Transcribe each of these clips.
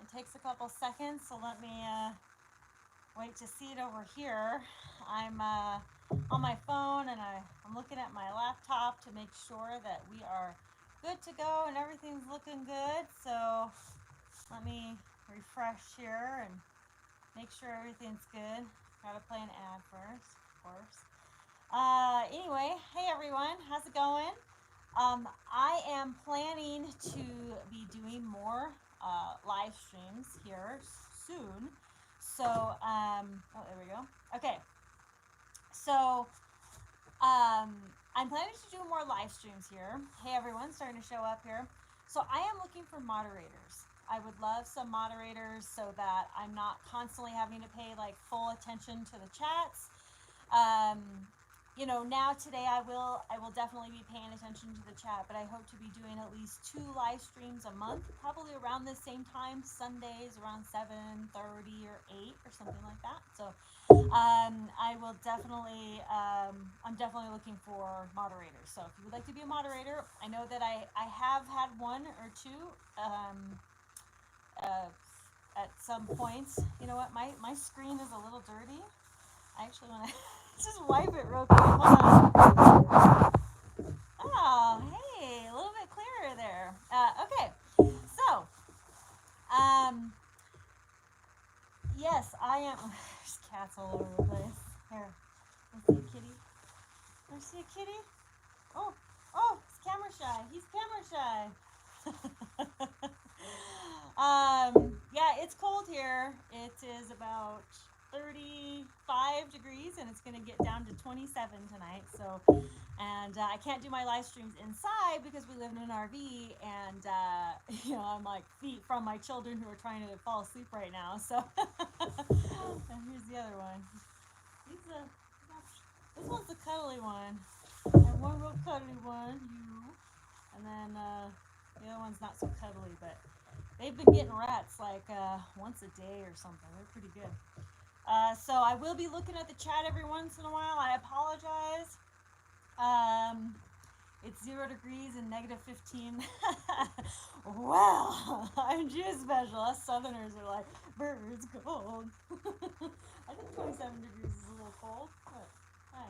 It takes a couple seconds, so let me wait to see it over here. I'm on my phone and I'm looking at my laptop to make sure that we are good to go and everything's looking good. So let me refresh here and make sure everything's good. Gotta play an ad first, of course. Anyway, hey everyone, how's it going? I am planning to be doing more live streams here soon. So, oh, there we go. Okay, so I'm planning to do more live streams here. Hey everyone, starting to show up here. So I am looking for moderators. I would love some moderators so that I'm not constantly having to pay like full attention to the chats. Um, now today I will definitely be paying attention to the chat, but I hope to be doing at least 2 live streams a month, probably around the same time, Sundays around 7:30 or 8 or something like that. So I will definitely, I'm definitely looking for moderators. So if you would like to be a moderator, I know that I have had one or two uh, at some points. You know what? My screen is a little dirty. I actually want to just wipe it real quick. Hold on. Oh, hey, a little bit clearer there. Okay, so, um, yes, I am. There's cats all over the place. Here, let's see a kitty. Let's see a kitty. Oh, oh, he's camera shy. He's camera shy. Yeah, it's cold here. It is about 35 degrees and it's going to get down to 27 tonight. So, and I can't do my live streams inside because we live in an RV and, I'm like feet from my children who are trying to fall asleep right now. So, and here's the other one. He's a, this one's the cuddly one. And one real cuddly one, you. And then the other one's not so cuddly, but they've been getting rats like once a day or something. They're pretty good. So I will be looking at the chat every once in a while. I apologize. It's 0 degrees and negative 15. Well, I'm just special. Us Southerners are like, birds cold. I think 27 degrees is a little cold, but hi.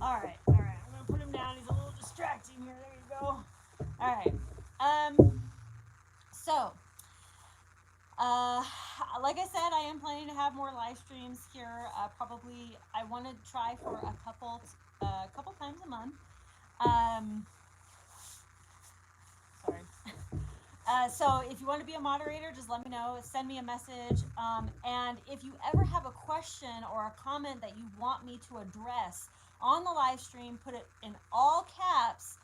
All right. I'm gonna put him down. He's a little distracting here. There you go. All right. So, uh, like I said, I am planning to have more live streams here. Probably, I want to try for a couple times a month. Sorry. So if you want to be a moderator, just let me know. Send me a message. And if you ever have a question or a comment that you want me to address on the live stream, put it in all caps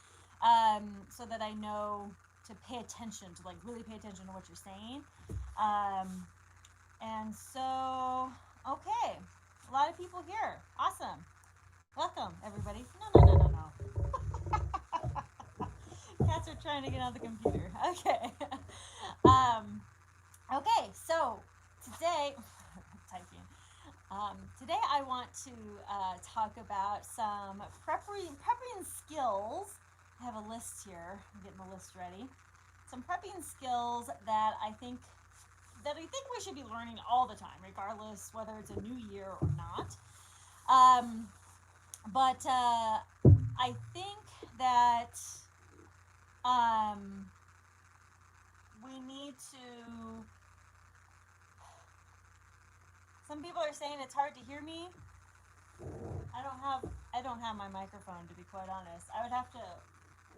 so that I know to pay attention, to like really pay attention to what you're saying. And so, okay, a lot of people here. Awesome. Welcome, everybody. No. Cats are trying to get on the computer. Okay. Okay, so today, typing. Today I want to talk about some prepping skills. I have a list here. I'm getting the list ready. Some prepping skills that I think we should be learning all the time, regardless whether it's a new year or not. But I think that we need to. Some people are saying it's hard to hear me. I don't have my microphone, to be quite honest. I would have to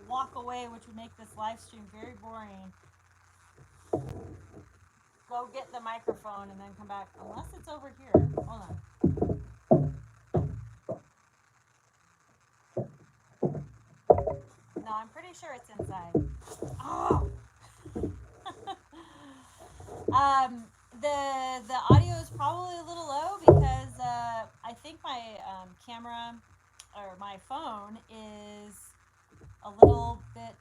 walk away, which would make this live stream very boring. Go get the microphone and then come back, unless it's over here. Hold on. No, I'm pretty sure it's inside. Oh. The audio is probably a little low because I think my camera or my phone is a little bit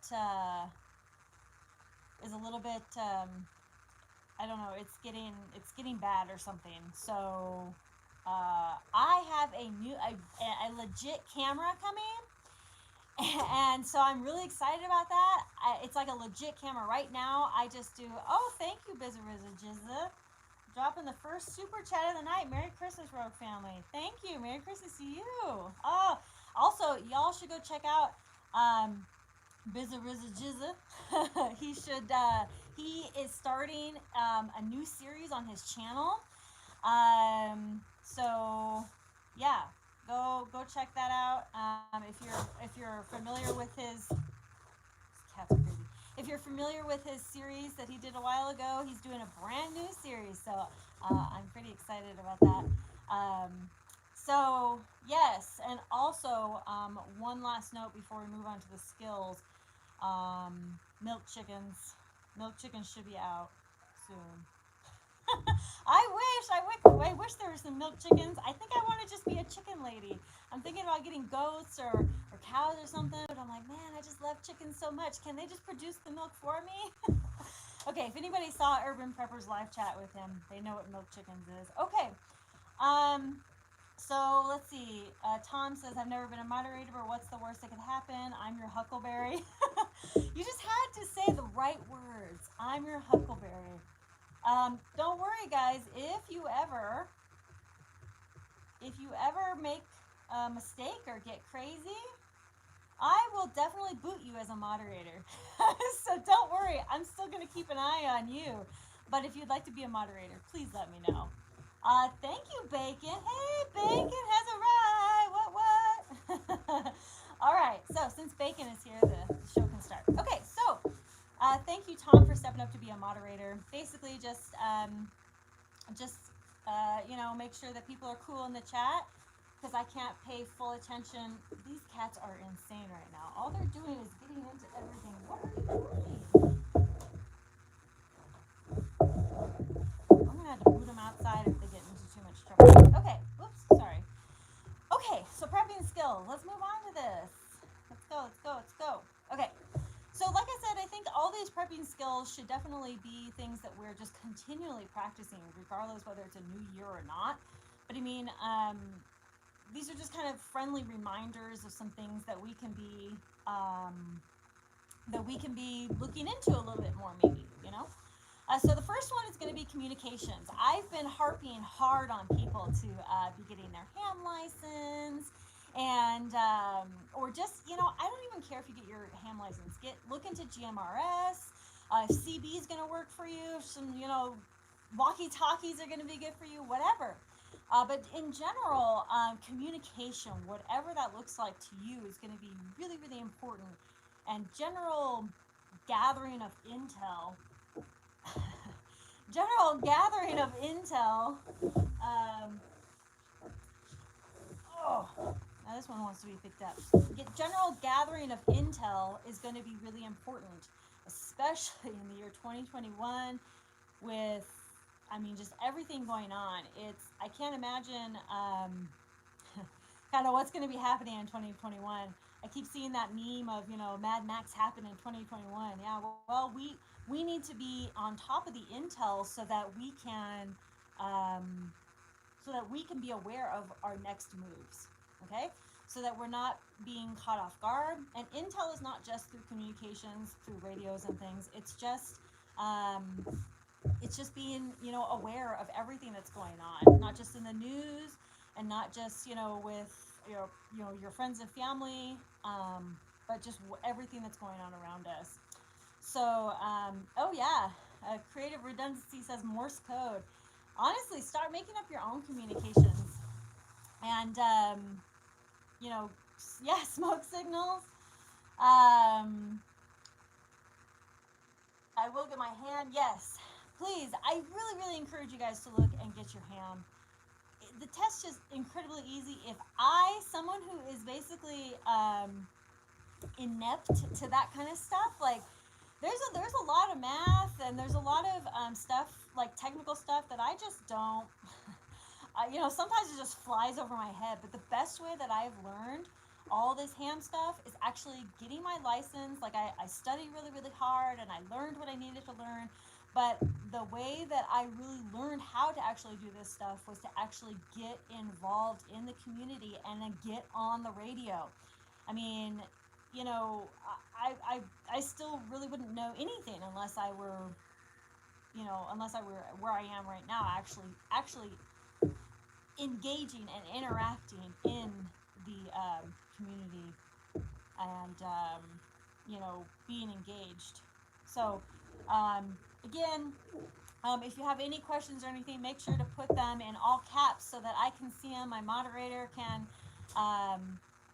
I don't know, it's getting bad or something. So I have a legit camera coming, And so I'm really excited about that. It's like a legit camera. Right now, I just do, oh, thank you, Bizza Rizza Jizza. Dropping the first super chat of the night. Merry Christmas, Rogue family. Thank you. Merry Christmas to you. Oh, also, y'all should go check out Bizza Rizza Jizza. He is starting a new series on his channel. So yeah, go check that out. If you're familiar with his cats are crazy. If you're familiar with his series that he did a while ago, he's doing a brand new series. So I'm pretty excited about that. So yes, and also one last note before we move on to the skills. Milk chickens. Milk chickens should be out soon. I wish there were some milk chickens. I think I want to just be a chicken lady. I'm thinking about getting goats or cows or something, but I'm like, man, I just love chickens so much. Can they just produce the milk for me? Okay, if anybody saw Urban Prepper's live chat with him, they know what milk chickens is. Okay, um, so let's see. Tom says, I've never been a moderator, but what's the worst that could happen? I'm your huckleberry. You just had to say the right words. I'm your huckleberry. Don't worry, guys. If you ever make a mistake or get crazy, I will definitely boot you as a moderator. So don't worry. I'm still gonna keep an eye on you. But if you'd like to be a moderator, please let me know. Thank you, Bacon. Hey, Bacon has arrived. What? All right. So since Bacon is here, the show can start. Okay. So thank you, Tom, for stepping up to be a moderator. Basically, make sure that people are cool in the chat because I can't pay full attention. These cats are insane right now. All they're doing is getting into everything. What are you doing? I'm gonna have to boot them outside if they get into too much trouble. Okay, whoops, sorry. Okay, so prepping skills. Let's move on to this. Let's go. Okay, so like I said, I think all these prepping skills should definitely be things that we're just continually practicing, regardless whether it's a new year or not. But I mean, these are just kind of friendly reminders of some things that we can be looking into a little bit more, maybe, you know. So the first one is going to be communications. I've been harping hard on people to be getting their ham license, and or just, I don't even care if you get your ham license. Look into GMRS. If CB is going to work for you, if some walkie talkies are going to be good for you, whatever. But in general, communication, whatever that looks like to you, is going to be really, really important. And gathering of intel general gathering of intel. Oh, now this one wants to be picked up. General gathering of intel is going to be really important, especially in the year 2021 with, just everything going on. I can't imagine kind of what's going to be happening in 2021. I keep seeing that meme of, Mad Max happened in 2021. Yeah, well, we need to be on top of the intel so that we can be aware of our next moves. Okay, so that we're not being caught off guard. And intel is not just through communications, through radios and things. It's just being aware of everything that's going on, not just in the news and not just with your friends and family, but just everything that's going on around us. So oh yeah, creative redundancy says Morse code. Honestly, start making up your own communications, and yeah, smoke signals. I will get my hand. Yes, please. I really, really encourage you guys to look and get your ham. The test is incredibly easy. If someone who is basically inept to that kind of stuff, like there's a lot of math and there's a lot of stuff, like technical stuff, that I just don't. Sometimes it just flies over my head. But the best way that I've learned all this ham stuff is actually getting my license. Like I studied really, really hard and I learned what I needed to learn. But the way that I really learned how to actually do this stuff was to actually get involved in the community and then get on the radio. I mean, you know, I still really wouldn't know anything unless I were, unless I were where I am right now, actually engaging and interacting in the community, and being engaged. So again, if you have any questions or anything, make sure to put them in all caps so that I can see them. My moderator can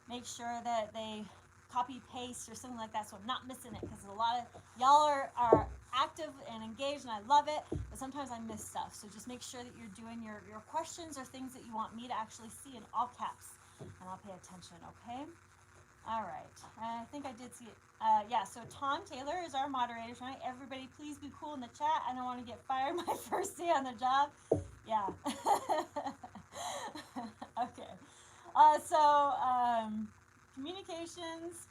make sure that they copy paste or something like that, so I'm not missing it, because a lot of y'all are active and engaged, and I love it, but sometimes I miss stuff. So just make sure that you're doing your questions or things that you want me to actually see in all caps, and I'll pay attention. Okay. All right, I think I did see it. Yeah, so Tom Taylor is our moderator tonight. Everybody, please be cool in the chat. I don't want to get fired my first day on the job. Yeah. Okay. Communications.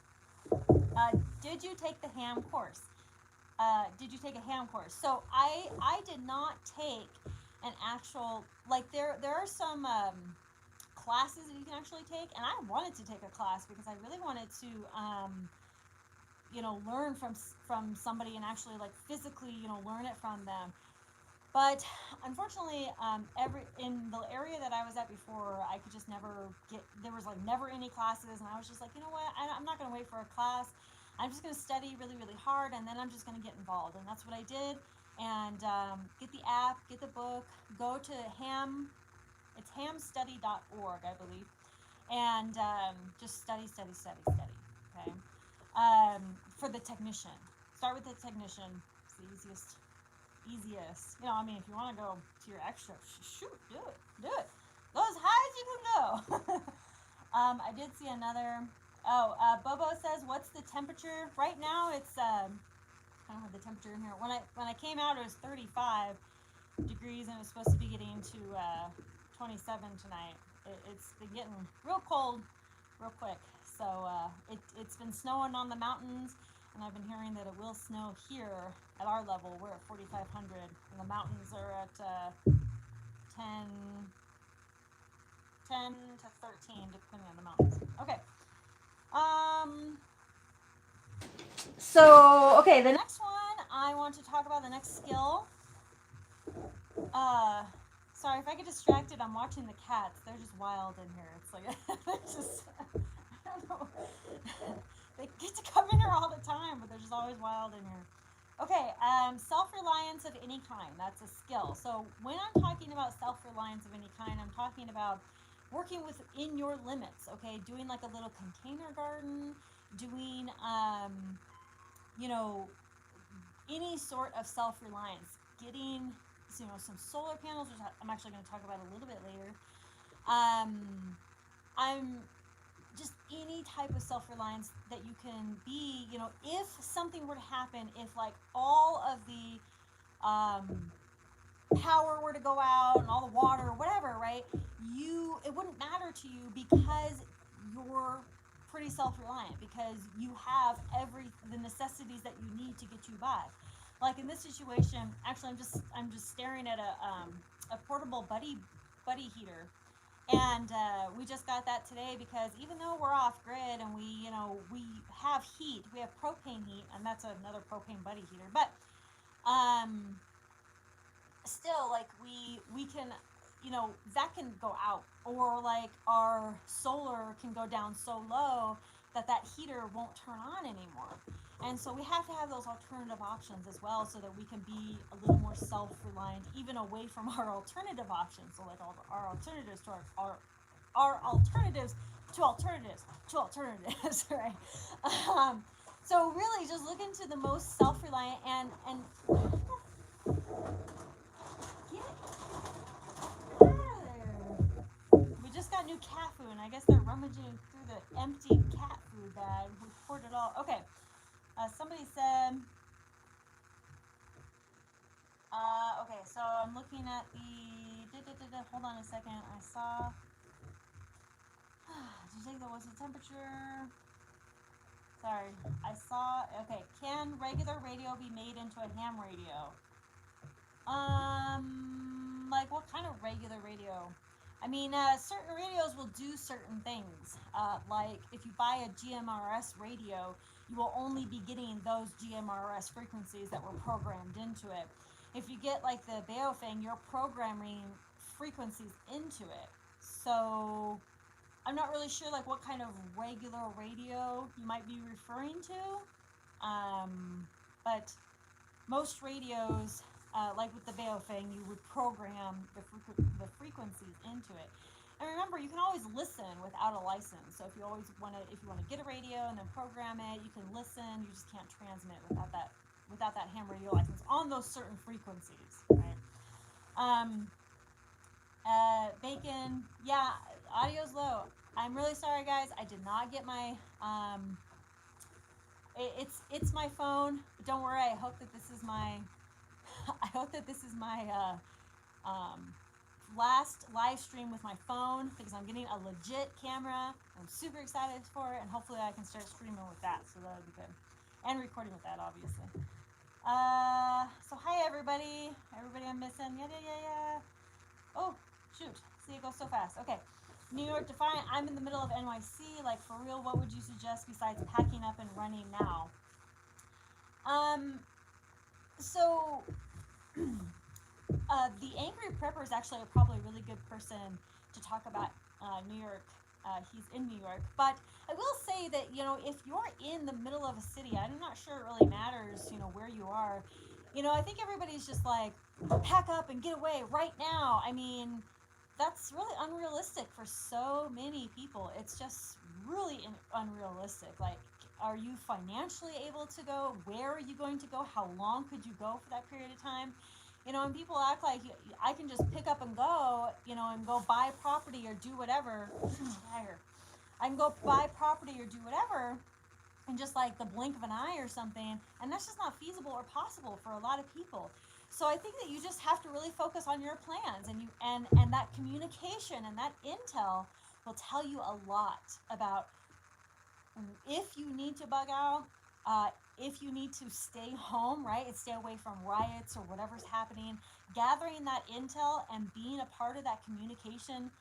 Did you take the ham course? Did you take a ham course? So I did not take an actual, like, there are some classes that you can actually take, and I wanted to take a class because I really wanted to learn from somebody and actually, like, physically, learn it from them. But unfortunately, in the area that I was at before, I could just never there was, like, never any classes, and I was just like, you know what, I'm not going to wait for a class. I'm just going to study really, really hard, and then I'm just going to get involved. And that's what I did. And get the app, get the book, go to it's hamstudy.org, I believe, and just study, okay? For the technician. Start with the technician. It's the easiest. I mean, if you want to go to your extra, shoot, do it. Go as high as you can go. I did see another. Bobo says, "What's the temperature right now?" It's I don't have the temperature in here. When I came out, it was 35 degrees, and it was supposed to be getting to 27 tonight. It's been getting real cold, real quick. So it's been snowing on the mountains. And I've been hearing that it will snow here at our level. We're at 4,500, and the mountains are at 10 to 13, depending on the mountains. Okay. Okay, the next one I want to talk about, the next skill. Sorry if I get distracted. I'm watching the cats. They're just wild in here. It's like I don't know. They get to come in here all the time, but they're just always wild in here. Okay, self-reliance of any kind. That's a skill. So when I'm talking about self-reliance of any kind, I'm talking about working within your limits. Okay, doing like a little container garden, doing any sort of self-reliance, getting some solar panels, which I'm actually going to talk about a little bit later. I'm just any type of self-reliance that you can be, if something were to happen, if like all of the power were to go out and all the water or whatever, right, it wouldn't matter to you because you're pretty self-reliant, because you have the necessities that you need to get you by. Like in this situation, actually, I'm just staring at a portable buddy heater, and we just got that today, because even though we're off grid and we have heat, we have propane heat, and that's another propane buddy heater, but still, like, we can, that can go out, or like our solar can go down so low that heater won't turn on anymore. And so we have to have those alternative options as well, so that we can be a little more self-reliant, even away from our alternative options. So like our alternatives to our alternatives to alternatives, right? So really, just look into the most self-reliant and get out of there. We just got new cat food, and I guess they're rummaging through the empty cat food bag. We poured it all. Okay. Somebody said, okay, so I'm looking at hold on a second. I saw, did you think that was the temperature? Sorry, I saw, okay, can regular radio be made into a ham radio? Like what kind of regular radio? I mean, certain radios will do certain things. Like if you buy a GMRS radio, you will only be getting those GMRS frequencies that were programmed into it. If you get like the Baofeng, you're programming frequencies into it. So I'm not really sure like what kind of regular radio you might be referring to. But most radios, like with the Baofeng, you would program the frequencies into it. And remember, you can always listen without a license. So if you want to get a radio and then program it, you can listen. You just can't transmit without that ham radio license on those certain frequencies, right? Bacon, yeah, audio's low. I'm really sorry, guys. I did not get my it's my phone. But don't worry. I hope that this is my last live stream with my phone, because I'm getting a legit camera. I'm super excited for it, and hopefully I can start streaming with that, so that would be good. And recording with that, obviously. So hi everybody. Everybody I'm missing. Yeah. Oh, shoot. See, it goes so fast. Okay. New York Defiant, I'm in the middle of NYC. Like, for real, what would you suggest besides packing up and running now? So the Angry Prepper is actually probably a really good person to talk about New York. He's in New York. But I will say that, if you're in the middle of a city, I'm not sure it really matters, where you are. I think everybody's just like, pack up and get away right now. I mean, that's really unrealistic for so many people. It's just really unrealistic. Like, are you financially able to go? Where are you going to go? How long could you go for that period of time? And people act like I can just pick up and go, and go buy property or do whatever. I can go buy property or do whatever in just like the blink of an eye or something, and that's just not feasible or possible for a lot of people. So I think that you just have to really focus on your plans, and that communication and that intel will tell you a lot about if you need to bug out, if you need to stay home, right, and stay away from riots or whatever's happening. Gathering that intel and being a part of that communication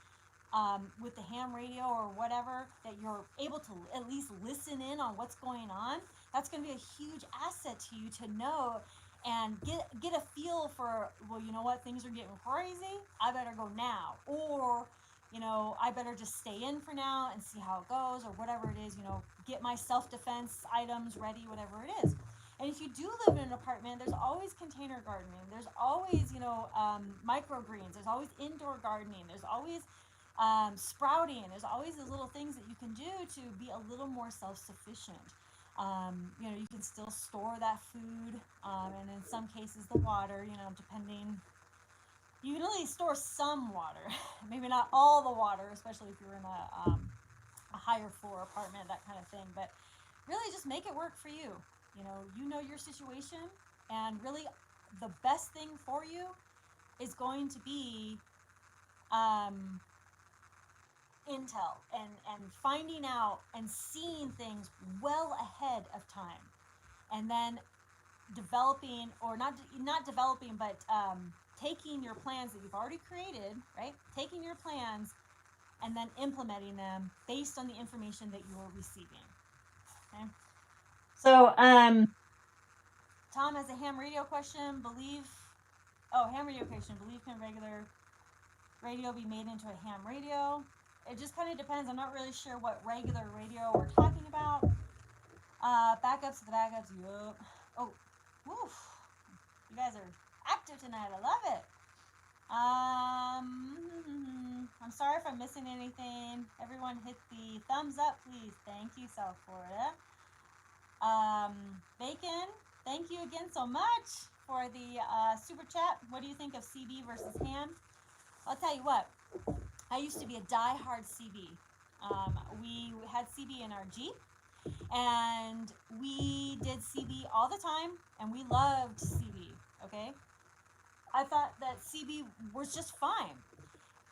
with the ham radio or whatever, that you're able to at least listen in on what's going on, that's going to be a huge asset to you to know and get a feel for, well, you know what, things are getting crazy, I better go now, or I better just stay in for now and see how it goes, or whatever it is, get my self-defense items ready, whatever it is. And if you do live in an apartment, there's always container gardening, there's always microgreens, there's always indoor gardening, there's always sprouting, there's always these little things that you can do to be a little more self-sufficient. You can still store that food, and in some cases the water, depending. You can only store some water, maybe not all the water, especially if you're in a higher floor apartment, that kind of thing. But really, just make it work for you. You know your situation, and really, the best thing for you is going to be intel and finding out and seeing things well ahead of time, and then developing, or not developing, but taking your plans that you've already created, right? Taking your plans and then implementing them based on the information that you're receiving. Okay. So, Tom has a ham radio question. Ham radio question. Can regular radio be made into a ham radio? It just kind of depends. I'm not really sure what regular radio we're talking about. Backups to the backups. Yup. Oh, woof. You guys are active tonight. I love it. I'm sorry if I'm missing anything. Everyone hit the thumbs up, please. Thank you, South Florida. Bacon, thank you again so much for the super chat. What do you think of CB versus ham? I'll tell you what. I used to be a die-hard CB. We had CB in our Jeep, and we did CB all the time, and we loved CB, okay? I thought that CB was just fine.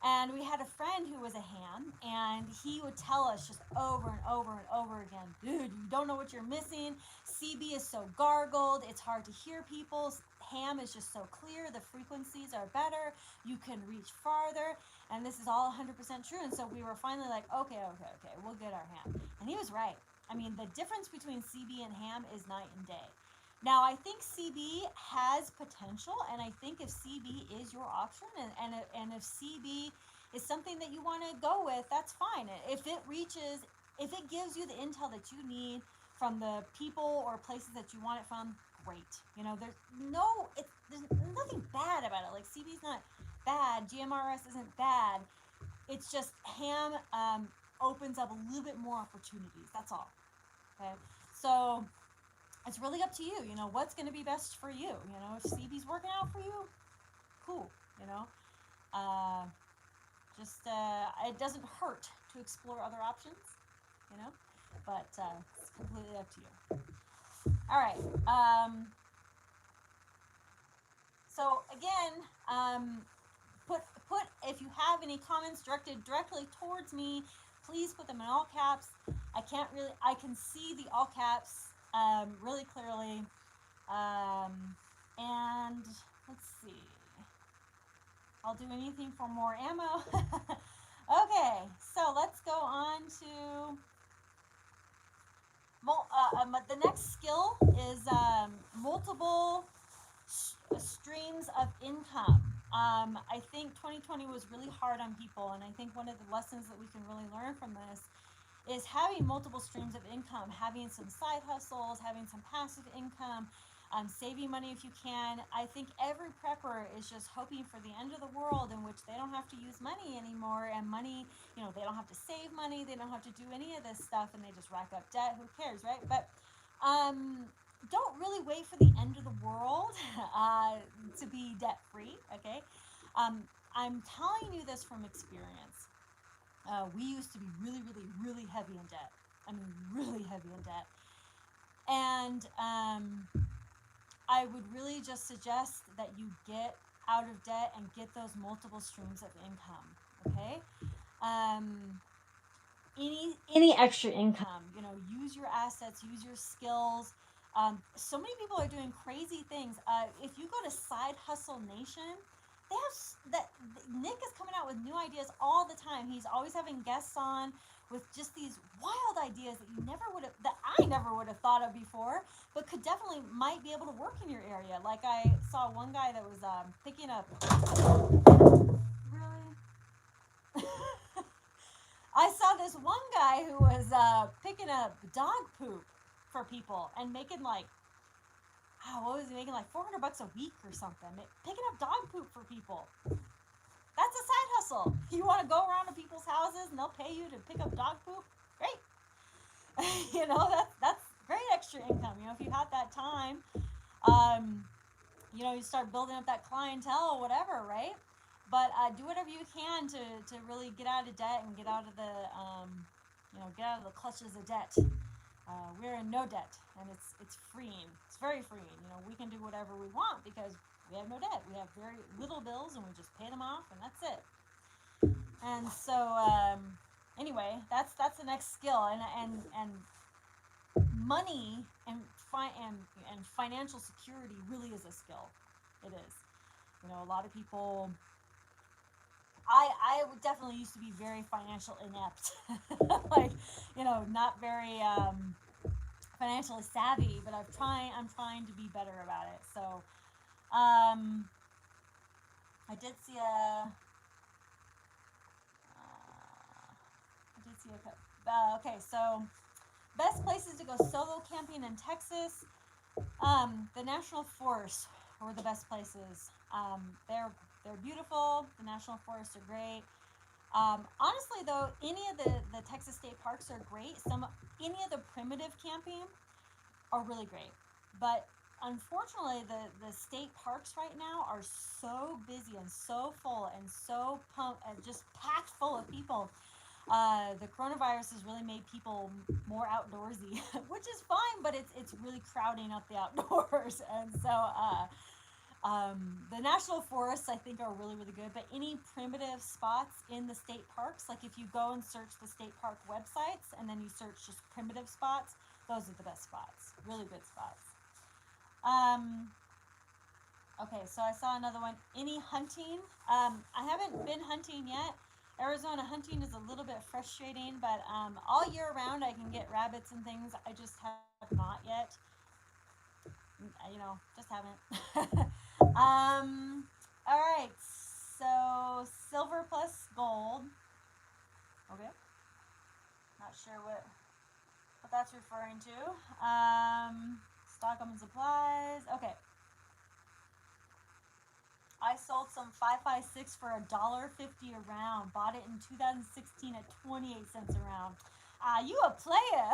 And we had a friend who was a ham, and he would tell us just over and over and over again, dude, you don't know what you're missing. CB is so gargled, it's hard to hear people. Ham is just so clear, the frequencies are better, you can reach farther, and this is all 100% true. And so we were finally like, okay, we'll get our ham. And he was right. I mean, the difference between CB and ham is night and day. Now, I think CB has potential, and I think if CB is your option, and if CB is something that you want to go with, that's fine. If it gives you the intel that you need from the people or places that you want it from, great. You know, there's nothing bad about it. Like, CB's not bad, GMRS isn't bad. It's just ham opens up a little bit more opportunities. That's all. Okay, so it's really up to you. You know, what's going to be best for you. You know, if CB's working out for you, cool. You know, uh, it doesn't hurt to explore other options. You know, but it's completely up to you. All right. So again, put if you have any comments directed directly towards me, please put them in all caps. I can see the all caps really clearly. And let's see. I'll do anything for more ammo. Okay, so let's go on to the next skill is multiple streams of income. I think 2020 was really hard on people, and I think one of the lessons that we can really learn from this is having multiple streams of income, having some side hustles, having some passive income, saving money if you can. I think every prepper is just hoping for the end of the world in which they don't have to use money anymore, and money, you know, they don't have to save money, they don't have to do any of this stuff, and they just rack up debt. Who cares, right? But don't really wait for the end of the world to be debt free, okay? I'm telling you this from experience. We used to be really, really, really heavy in debt. I mean, really heavy in debt. And I would really just suggest that you get out of debt and get those multiple streams of income, okay? Um, any extra income, you know, use your assets, use your skills. So many people are doing crazy things. If you go to Side Hustle Nation, they have that. Nick is coming out with new ideas all the time. He's always having guests on with just these wild ideas that I never would have thought of before, but could definitely might be able to work in your area. Like I saw one guy that was picking up. Really? I saw this one guy who was picking up dog poop for people and making like, what was he making, like $400 a week or something? Picking up dog poop for people. That's a side hustle. You want to go around to people's houses and they'll pay you to pick up dog poop? Great. You know, that's great extra income. You know, if you have that time, you know, you start building up that clientele or whatever, right? But do whatever you can to really get out of debt and get out of the get out of the clutches of debt. We're in no debt, and it's freeing. It's very freeing. You know, we can do whatever we want because we have no debt. We have very little bills, and we just pay them off, and that's it. And so anyway, that's the next skill, and money and financial security really is a skill. It is. You know, a lot of people. I definitely used to be very financial inept, like, you know, not very financially savvy, but I'm trying to be better about it. So, I did see okay, so best places to go solo camping in Texas. The national forests were the best places. They're beautiful. The national forests are great. Honestly, though, any of the Texas state parks are great. Any of the primitive camping are really great. But unfortunately, the state parks right now are so busy and so full and so pumped and just packed full of people. The coronavirus has really made people more outdoorsy, which is fine, but it's really crowding up the outdoors. And so The national forests I think are really, really good, but any primitive spots in the state parks, like if you go and search the state park websites and then you search just primitive spots, those are the best spots. Really good spots. Um, okay, so I saw another one. Any hunting? I haven't been hunting yet. Arizona hunting is a little bit frustrating, but all year round I can get rabbits and things. I just have not yet. Just haven't. All right. So silver plus gold. Okay. Not sure what that's referring to. Stockholm supplies. Okay. I sold some 5.56 for $1.50 a round. Bought it in 2016 at 28 cents a round. You a player,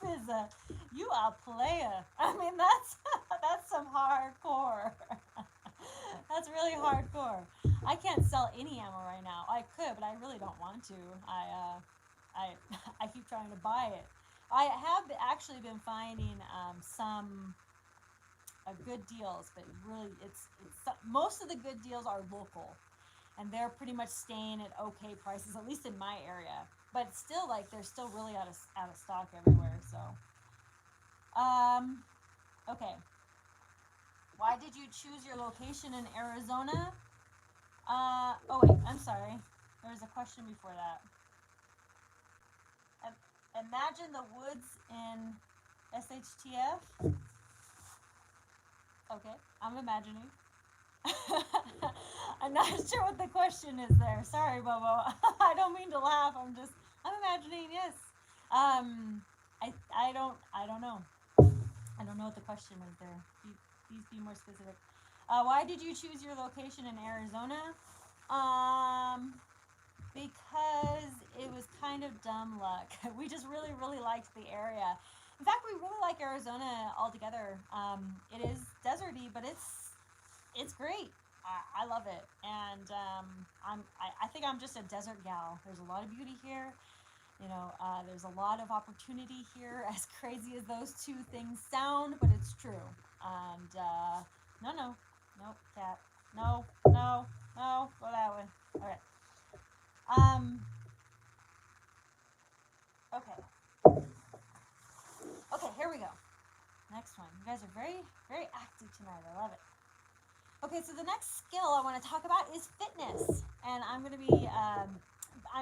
Fizza. You a player. I mean, that's some hardcore. That's really hardcore. I can't sell any ammo right now. I could, but I really don't want to. I I keep trying to buy it. I have actually been finding some good deals, but really, it's most of the good deals are local, and they're pretty much staying at okay prices, at least in my area. But still, like they're still really out of stock everywhere. So, um, okay. Why did you choose your location in Arizona? Oh wait, I'm sorry. There was a question before that. Imagine the woods in SHTF. Okay, I'm imagining. I'm not sure what the question is there. Sorry, Bobo. I don't mean to laugh. I'm imagining. Yes. I don't know. I don't know what the question is there. Please be more specific. Why did you choose your location in Arizona? Um, because it was kind of dumb luck. We just really, really liked the area. In fact, we really like Arizona altogether. It is deserty, but it's great. I love it, and I think I'm just a desert gal. There's a lot of beauty here. There's a lot of opportunity here. As crazy as those two things sound, but it's true. And no, no, no, cat, no, no, no, go that way. All right. Um. Okay. Okay. Here we go. Next one. You guys are very, very active tonight. I love it. Okay, so the next skill I want to talk about is fitness, and I'm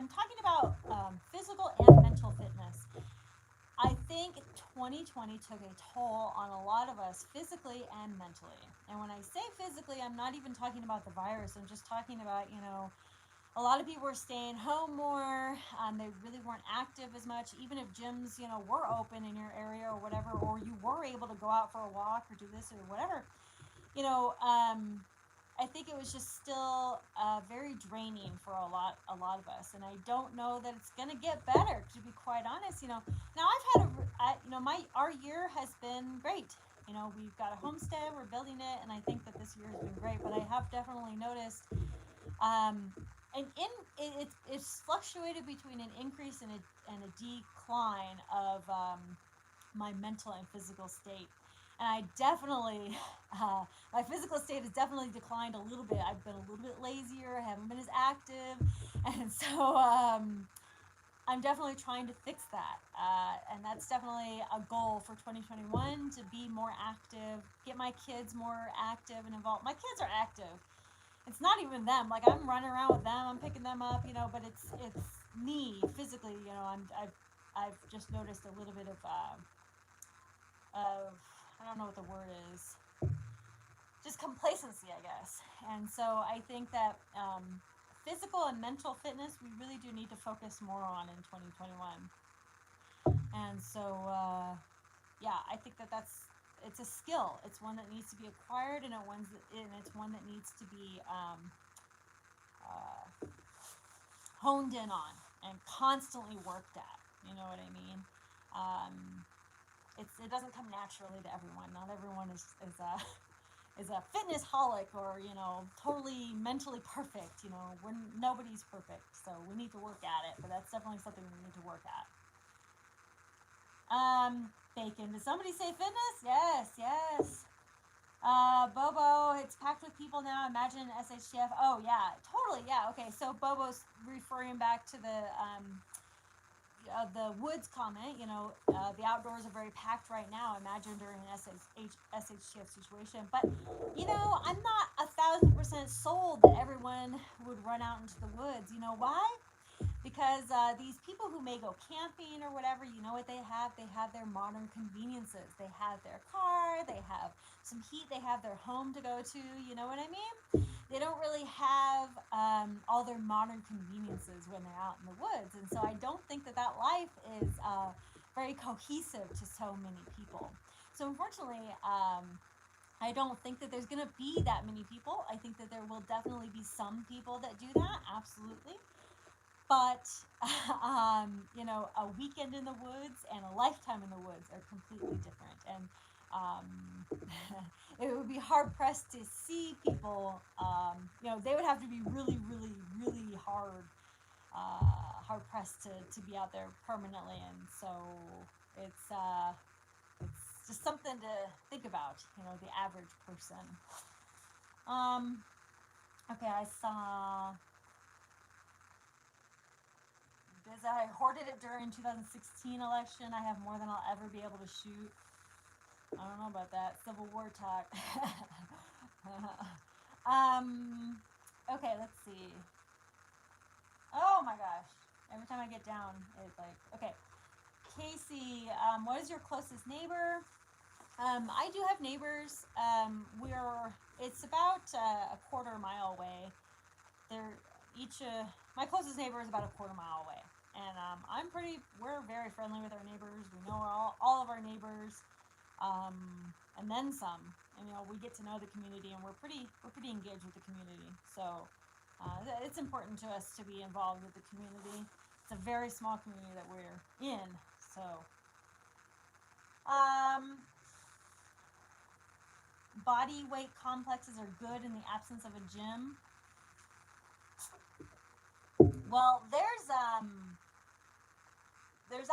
talking about physical and mental fitness. I think 2020 took a toll on a lot of us physically and mentally. And when I say physically, I'm not even talking about the virus. I'm just talking about, a lot of people were staying home more. They really weren't active as much. Even if gyms, were open in your area or whatever, or you were able to go out for a walk or do this or whatever, you know, I think it was just still very draining for a lot of us, and I don't know that it's gonna get better. To be quite honest, now our year has been great. We've got a homestead, we're building it, and I think that this year has been great. But I have definitely noticed, and it's fluctuated between an increase and a decline of my mental and physical state. And I definitely, my physical state has definitely declined a little bit. I've been a little bit lazier. I haven't been as active, and so I'm definitely trying to fix that. And that's definitely a goal for 2021, to be more active, get my kids more active and involved. My kids are active. It's not even them. Like, I'm running around with them. I'm picking them up. But it's me physically. I've just noticed a little bit of I don't know what the word is, just complacency, I guess. And so I think that physical and mental fitness we really do need to focus more on in 2021. And so yeah, I think that it's a skill. It's one that needs to be acquired, and it's one that needs to be honed in on and constantly worked at. You know what I mean? It doesn't come naturally to everyone. Not everyone is a fitness holic, or totally mentally perfect. Nobody's perfect, so we need to work at it. But that's definitely something we need to work at. Bacon. Did somebody say fitness? Yes, yes. Bobo, with people now. Imagine SHTF. Oh yeah, totally. Yeah. Okay. So Bobo's referring back to the woods comment. The outdoors are very packed right now. Imagine during an SHTF situation. But I'm not 1,000% sold that everyone would run out into the woods. You know why? Because these people who may go camping or whatever, you know what they have? They have their modern conveniences. They have their car, they have some heat, they have their home to go to, you know what I mean? They don't really have all their modern conveniences when they're out in the woods. And so I don't think that life is very cohesive to so many people. So unfortunately, I don't think that there's going to be that many people. I think that there will definitely be some people that do that, absolutely. But, a weekend in the woods and a lifetime in the woods are completely different. And it would be hard pressed to see people, they would have to be really, really, really hard pressed to be out there permanently. And so it's just something to think about, the average person. Okay, I saw. Because I hoarded it during 2016 election. I have more than I'll ever be able to shoot. I don't know about that. Civil War talk. Okay, let's see. Oh my gosh. Every time I get down, it's like, okay. Casey, what is your closest neighbor? I do have neighbors. It's about a quarter mile away. They're each, my closest neighbor is about a quarter mile away. And we're very friendly with our neighbors. We know all of our neighbors, and then some. And we get to know the community, and we're pretty engaged with the community. So it's important to us to be involved with the community. It's a very small community that we're in. So, body weight complexes are good in the absence of a gym. Well, there's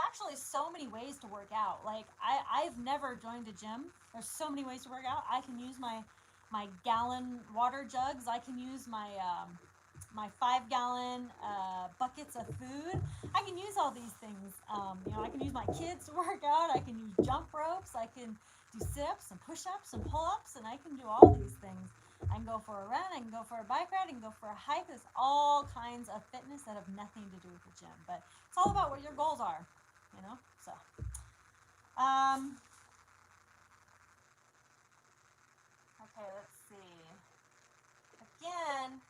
actually so many ways to work out. Like I've never joined a gym. There's so many ways to work out. I can use my gallon water jugs. I can use my 5-gallon buckets of food. I can use all these things. I can use my kids to work out. I can use jump ropes. I can do sit-ups and push-ups and pull-ups, and I can do all these things. I can go for a run. I can go for a bike ride. I can go for a hike. There's all kinds of fitness that have nothing to do with the gym, but it's all about what your goals are, So, okay, let's see. Again,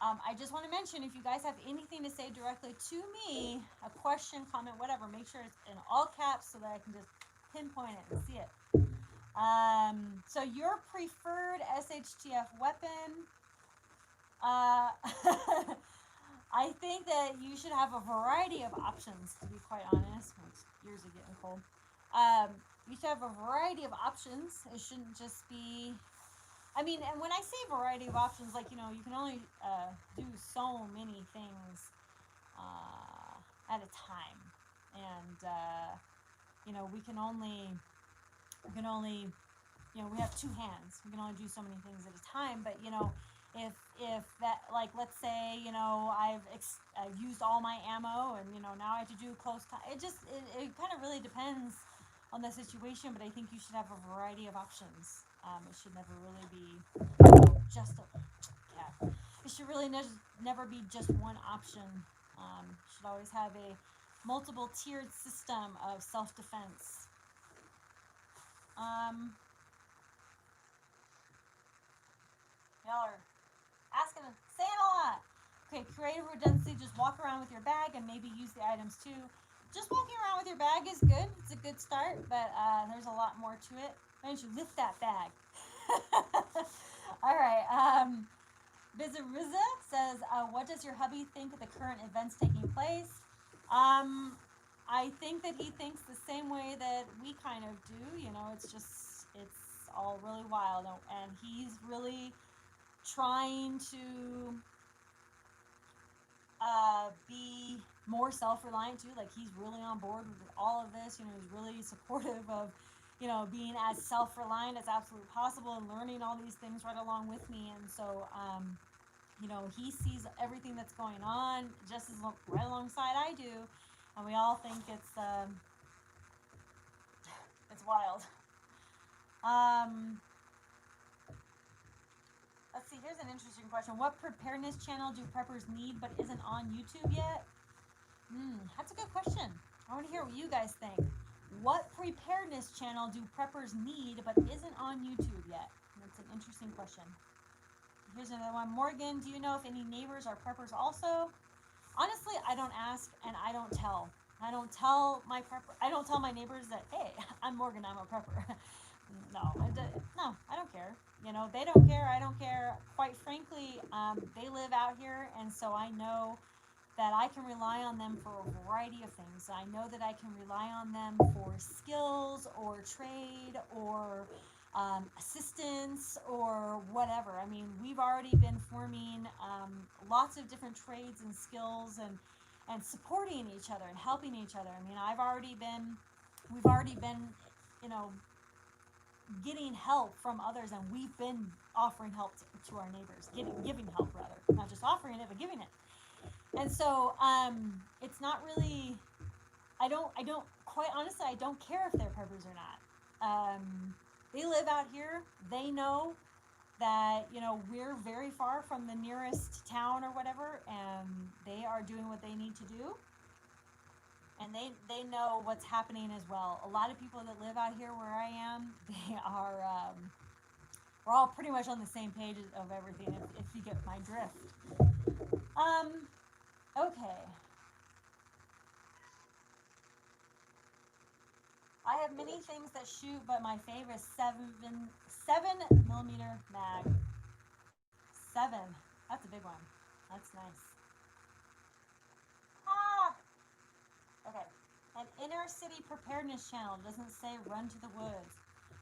I just want to mention, if you guys have anything to say directly to me, a question, comment, whatever, make sure it's in all caps so that I can just pinpoint it and see it. So your preferred SHTF weapon, I think that you should have a variety of options, to be quite honest. My ears are getting cold. You should have a variety of options. It shouldn't just be... and when I say variety of options, like, you can only do so many things at a time. And, we can only, we have two hands. We can only do so many things at a time. But, if that, like, let's say, I've used all my ammo and, now I have to do close time. It kind of really depends on the situation, but I think you should have a variety of options. It should never really be just a cat. It should really never be just one option. You should always have a multiple tiered system of self-defense. Y'all are saying a lot. Okay, creative redundancy, just walk around with your bag and maybe use the items too. Just walking around with your bag is good. It's a good start, but there's a lot more to it. Why don't you lift that bag? All right. Bizarriza says, what does your hubby think of the current events taking place? I think that he thinks the same way that we kind of do. It's all really wild, and he's really trying to be more self-reliant too. Like, he's really on board with all of this. He's really supportive of being as self-reliant as absolutely possible and learning all these things right along with me. And so, he sees everything that's going on just as right alongside I do, and we all think it's wild. Um, let's see. Here's an interesting question. What preparedness channel do preppers need but isn't on YouTube yet? That's a good question. I want to hear what you guys think. What preparedness channel do preppers need but isn't on YouTube yet? That's an interesting question. Here's another one. Morgan, do you know if any neighbors are preppers also? Honestly, I don't ask and I don't tell. I don't tell my neighbors that, hey, I'm Morgan, I'm a prepper. No, I don't care. They don't care. I don't care. Quite frankly, they live out here, and so I know that I can rely on them for a variety of things. I know that I can rely on them for skills or trade or assistance or whatever. I mean, we've already been forming lots of different trades and skills and supporting each other and helping each other. I mean, we've already been, you know, getting help from others, and we've been offering help to our neighbors, giving help rather, not just offering it, but giving it. And so it's not really. I don't quite honestly. I don't care if they're preppers or not. They live out here. They know that we're very far from the nearest town or whatever, and they are doing what they need to do, and they know what's happening as well. A lot of people that live out here where I am, they are we're all pretty much on the same page of everything, if you get my drift. Okay. I have many things that shoot, but my favorite is 7 millimeter mag. 7. That's a big one. That's nice. Ah. Okay. An inner city preparedness channel doesn't say run to the woods.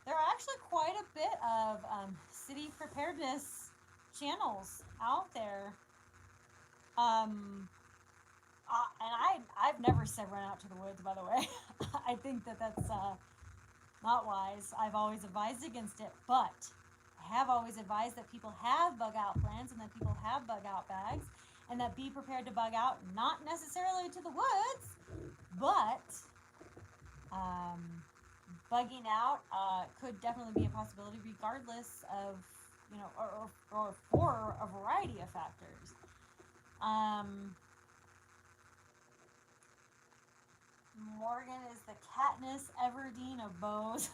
There are actually quite a bit of city preparedness channels out there. I've never said run out to the woods, by the way. I think that's not wise. I've always advised against it, but I have always advised that people have bug out plans and that people have bug out bags, and that be prepared to bug out, not necessarily to the woods, but bugging out could definitely be a possibility, regardless of or for a variety of factors. Morgan is the Katniss Everdeen of bows.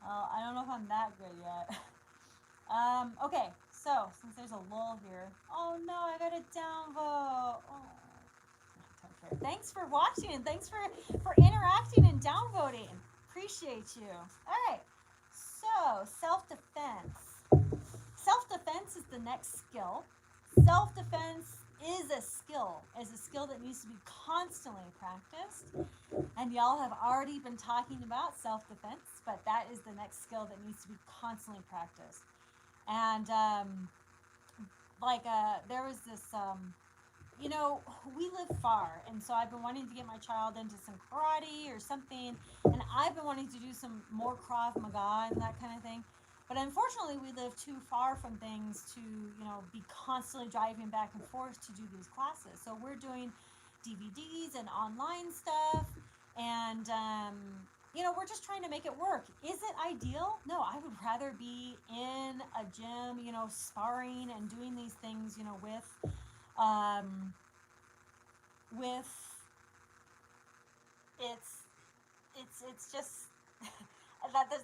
I don't know if I'm that good yet. Okay, so since there's a lull here. Oh no, I got a downvote. Oh, okay. Thanks for watching and thanks for interacting and downvoting. Appreciate you. All right, so self-defense. Self-defense is the next skill. Self-defense is a skill that needs to be constantly practiced. And y'all have already been talking about self-defense, but that is the next skill that needs to be constantly practiced. And there was this, we live far, and so I've been wanting to get my child into some karate or something, and I've been wanting to do some more Krav Maga and that kind of thing. But unfortunately, we live too far from things to, be constantly driving back and forth to do these classes. So we're doing DVDs and online stuff, and, we're just trying to make it work. Is it ideal? No, I would rather be in a gym, sparring and doing these things, with it's just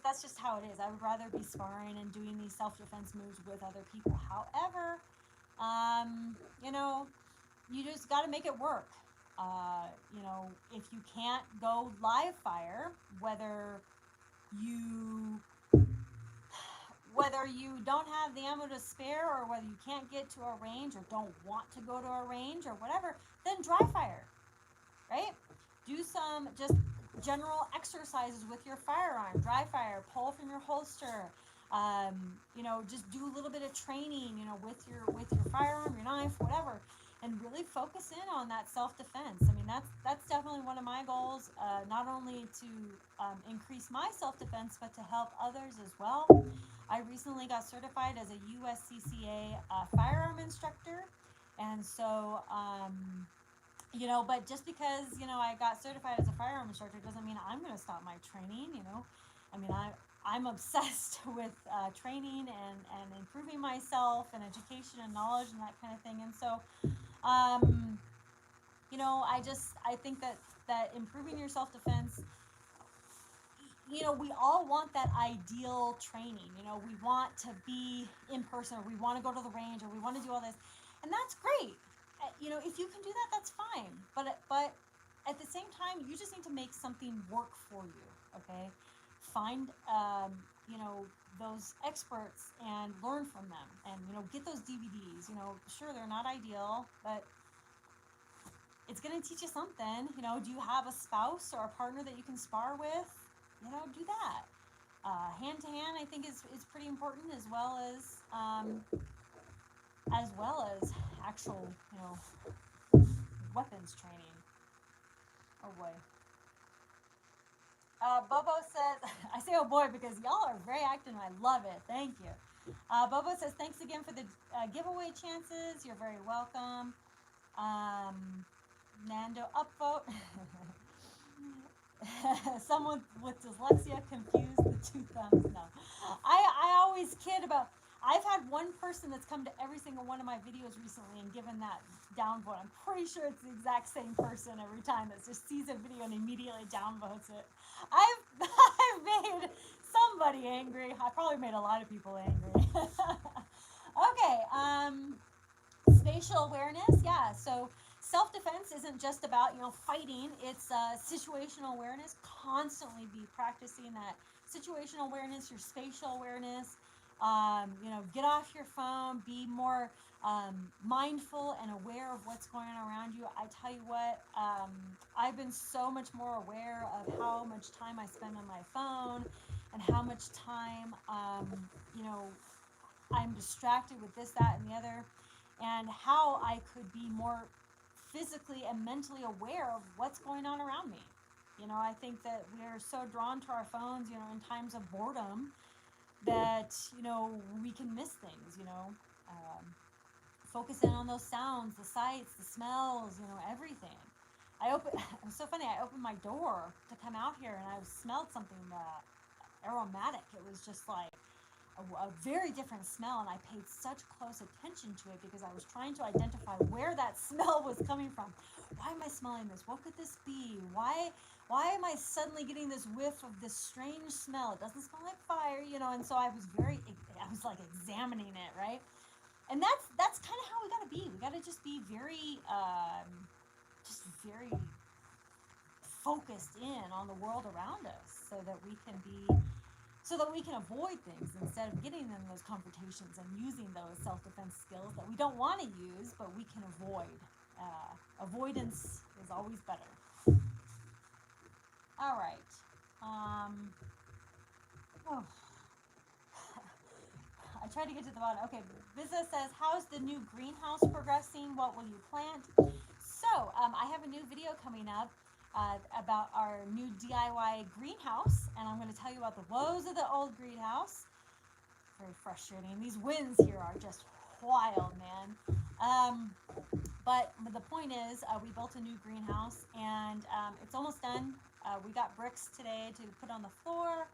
that's just how it is. I would rather be sparring and doing these self-defense moves with other people. However, you just got to make it work. If you can't go live fire, whether you don't have the ammo to spare, or whether you can't get to a range or don't want to go to a range or whatever, then dry fire, right? Do some just general exercises with your firearm. Dry fire, pull from your holster. Just do a little bit of training, with your firearm, your knife, whatever. and really focus in on that self-defense. I mean, that's definitely one of my goals, not only to increase my self-defense, but to help others as well. I recently got certified as a USCCA firearm instructor, and so but just because I got certified as a firearm instructor doesn't mean I'm going to stop my training. I mean, I'm obsessed with training and improving myself and education and knowledge and that kind of thing. And so, I think that improving your self defense, we all want that ideal training. We want to be in person, or we want to go to the range, or we want to do all this, and that's great. If you can do that, that's fine. But at the same time, you just need to make something work for you. Okay, find those experts and learn from them, and get those DVDs. Sure, they're not ideal, but it's going to teach you something. Do you have a spouse or a partner that you can spar with? Do that. Hand to hand, I think is pretty important, as well as actual weapons training. Oh boy. Bobo says, I say oh boy because y'all are very active and I love it. Thank you. Bobo says, thanks again for the giveaway chances. You're very welcome. Nando upvote. Someone with dyslexia confused the two thumbs. No. I always kid about, I've had one person that's come to every single one of my videos recently and given that downvote. I'm pretty sure it's the exact same person every time that just sees a video and immediately downvotes it. I've made somebody angry. I probably made a lot of people angry. Okay, spatial awareness, yeah. So self-defense isn't just about fighting. It's situational awareness. Constantly be practicing that situational awareness, your spatial awareness. Get off your phone. Be more mindful and aware of what's going on around you. I tell you what, I've been so much more aware of how much time I spend on my phone and how much time I'm distracted with this, that, and the other, and how I could be more physically and mentally aware of what's going on around me. I think that we're so drawn to our phones, in times of boredom, that, we can miss things, focus in on those sounds, the sights, the smells, everything. It was so funny, I opened my door to come out here and I smelled something aromatic. It was just like a very different smell, and I paid such close attention to it because I was trying to identify where that smell was coming from. Why am I smelling this? What could this be? Why am I suddenly getting this whiff of this strange smell? It doesn't smell like fire, and so I was like examining it, right? And that's kind of how we gotta be. We gotta just be very focused in on the world around us, so that we can avoid things instead of getting in those confrontations and using those self-defense skills that we don't want to use, but we can avoid. Avoidance is always better. All right. I tried to get to the bottom. Okay, Visa says, how's the new greenhouse progressing? What will you plant? So, I have a new video coming up about our new DIY greenhouse, and I'm going to tell you about the woes of the old greenhouse. Very frustrating. These winds here are just wild, man. But the point is, we built a new greenhouse, and it's almost done. We got bricks today to put on the floor,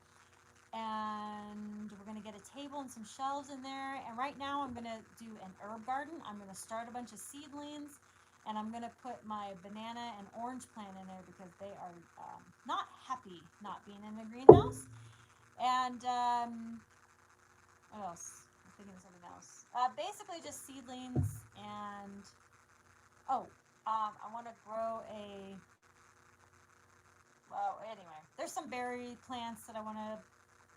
and we're going to get a table and some shelves in there. And right now I'm going to do an herb garden. I'm going to start a bunch of seedlings, and I'm going to put my banana and orange plant in there because they are not happy not being in the greenhouse. And what else? I'm thinking of something else. Basically just seedlings, and I want to grow anyway, there's some berry plants that I want to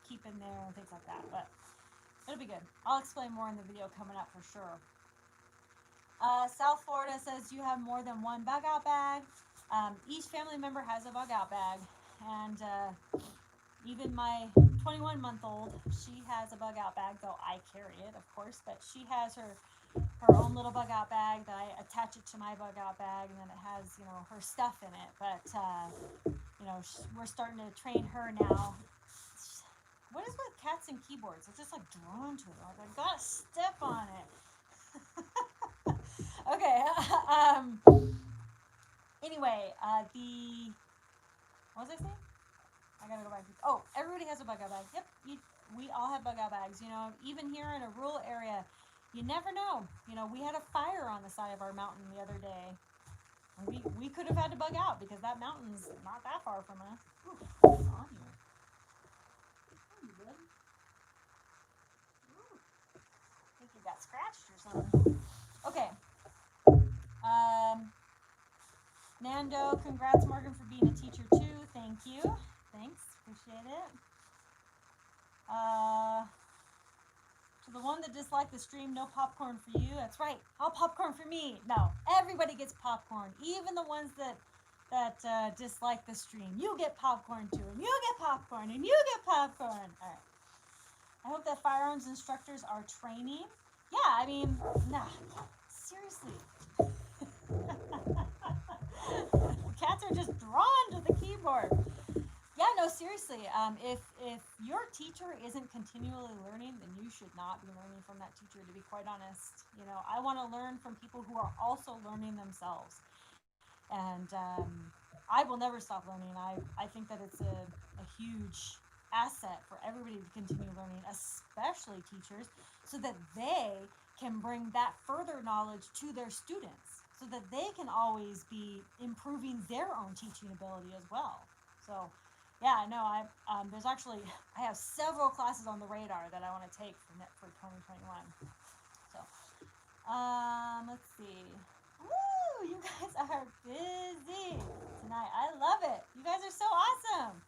keep in there and things like that, but it'll be good. I'll explain more in the video coming up for sure. South Florida says, you have more than one bug out bag. Each family member has a bug out bag, and even my 21-month-old, she has a bug out bag, though I carry it, of course, but she has her her own little bug out bag that I attach it to my bug out bag, and then it has, you know, her stuff in it. But you know, we're starting to train her now. What is with cats and keyboards? They're just like drawn to it. Like I gotta step on it. Okay. Anyway, what was I saying? I gotta go back. Oh, everybody has a bug out bag. Yep, we all have bug out bags. You know, even here in a rural area, you never know. You know, we had a fire on the side of our mountain the other day. And we could have had to bug out because that mountain's not that far from us. Ooh, what's on you? Oh, you good? Ooh, I think you got scratched or something. Okay. Um, Nando, congrats, Morgan, for being a teacher too. Thank you. Thanks. Appreciate it. To the one that disliked the stream, no popcorn for you. That's right. All popcorn for me. No, everybody gets popcorn. Even the ones that dislike the stream. You get popcorn too, and you get popcorn, and you get popcorn. All right. I hope that firearms instructors are training. Yeah, I mean, nah, seriously. Cats are just drawn to the keyboard. Yeah, no, seriously. If your teacher isn't continually learning, then you should not be learning from that teacher. To be quite honest, you know, I want to learn from people who are also learning themselves, and I will never stop learning. I think that it's a huge asset for everybody to continue learning, especially teachers, so that they can bring that further knowledge to their students, so that they can always be improving their own teaching ability as well. So yeah, no, there's actually I have several classes on the radar that I want to take for 2021. So, let's see. Woo! You guys are busy tonight. I love it. You guys are so awesome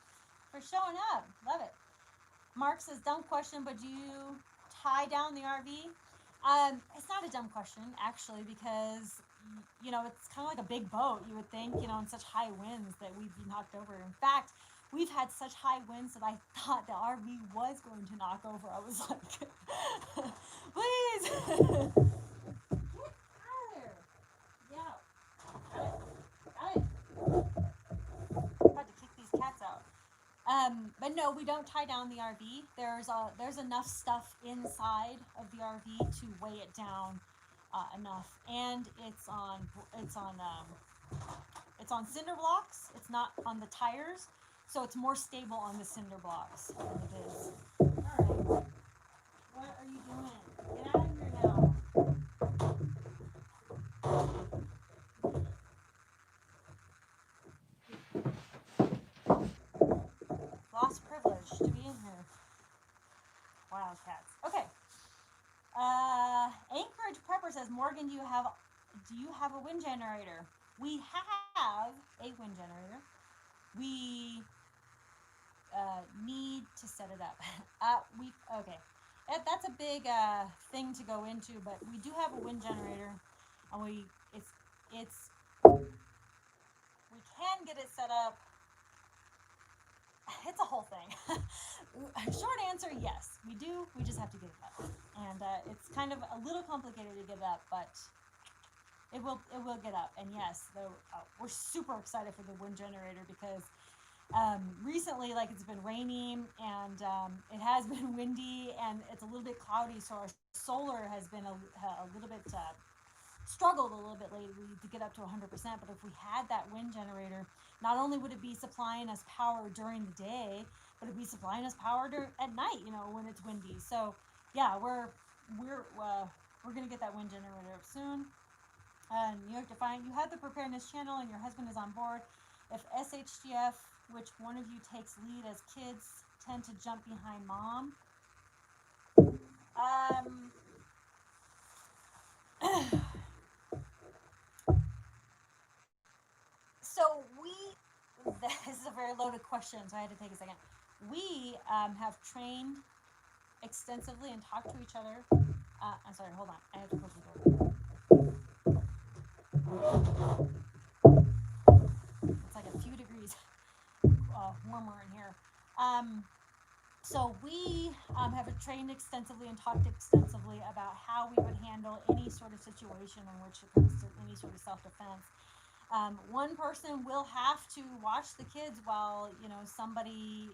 for showing up. Love it. Mark says, dumb question, but do you tie down the RV? It's not a dumb question, actually, because, you know, it's kind of like a big boat. You would think, you know, in such high winds that we'd be knocked over. In fact, we've had such high winds that I thought the RV was going to knock over. I was like, please, get out of there. Yeah, got it. I'm about to kick these cats out. But no, we don't tie down the RV. There's enough stuff inside of the RV to weigh it down enough, and it's on cinder blocks. It's not on the tires, so it's more stable on the cinder blocks than it is. All right, what are you doing? Get out of here now. Lost privilege to be in here. Wild cats. Okay. Anchorage Prepper says, Morgan, do you have a wind generator? We have a wind generator. We need to set it up. Okay. That's a big thing to go into, but we do have a wind generator, and we can get it set up. It's a whole thing. Short answer, yes, we do. We just have to get it up, and it's kind of a little complicated to get it up, but it will get up. And yes, we're super excited for the wind generator because recently, like, it's been raining and it has been windy and it's a little bit cloudy, so our solar has been a little bit struggled a little bit lately to get up to 100%. But if we had that wind generator, not only would it be supplying us power during the day, but it'd be supplying us power at night, you know, when it's windy. So yeah, we're gonna get that wind generator up soon. And you have the preparedness channel, and your husband is on board. If SHGF, which one of you takes lead as kids tend to jump behind mom? So this is a very loaded question, so I had to take a second. We have trained extensively and talked to each other. I'm sorry, hold on. I have to close the door. It's like a few degrees warmer in here. So we have trained extensively and talked extensively about how we would handle any sort of situation in which it comes to any sort of self-defense. One person will have to watch the kids while somebody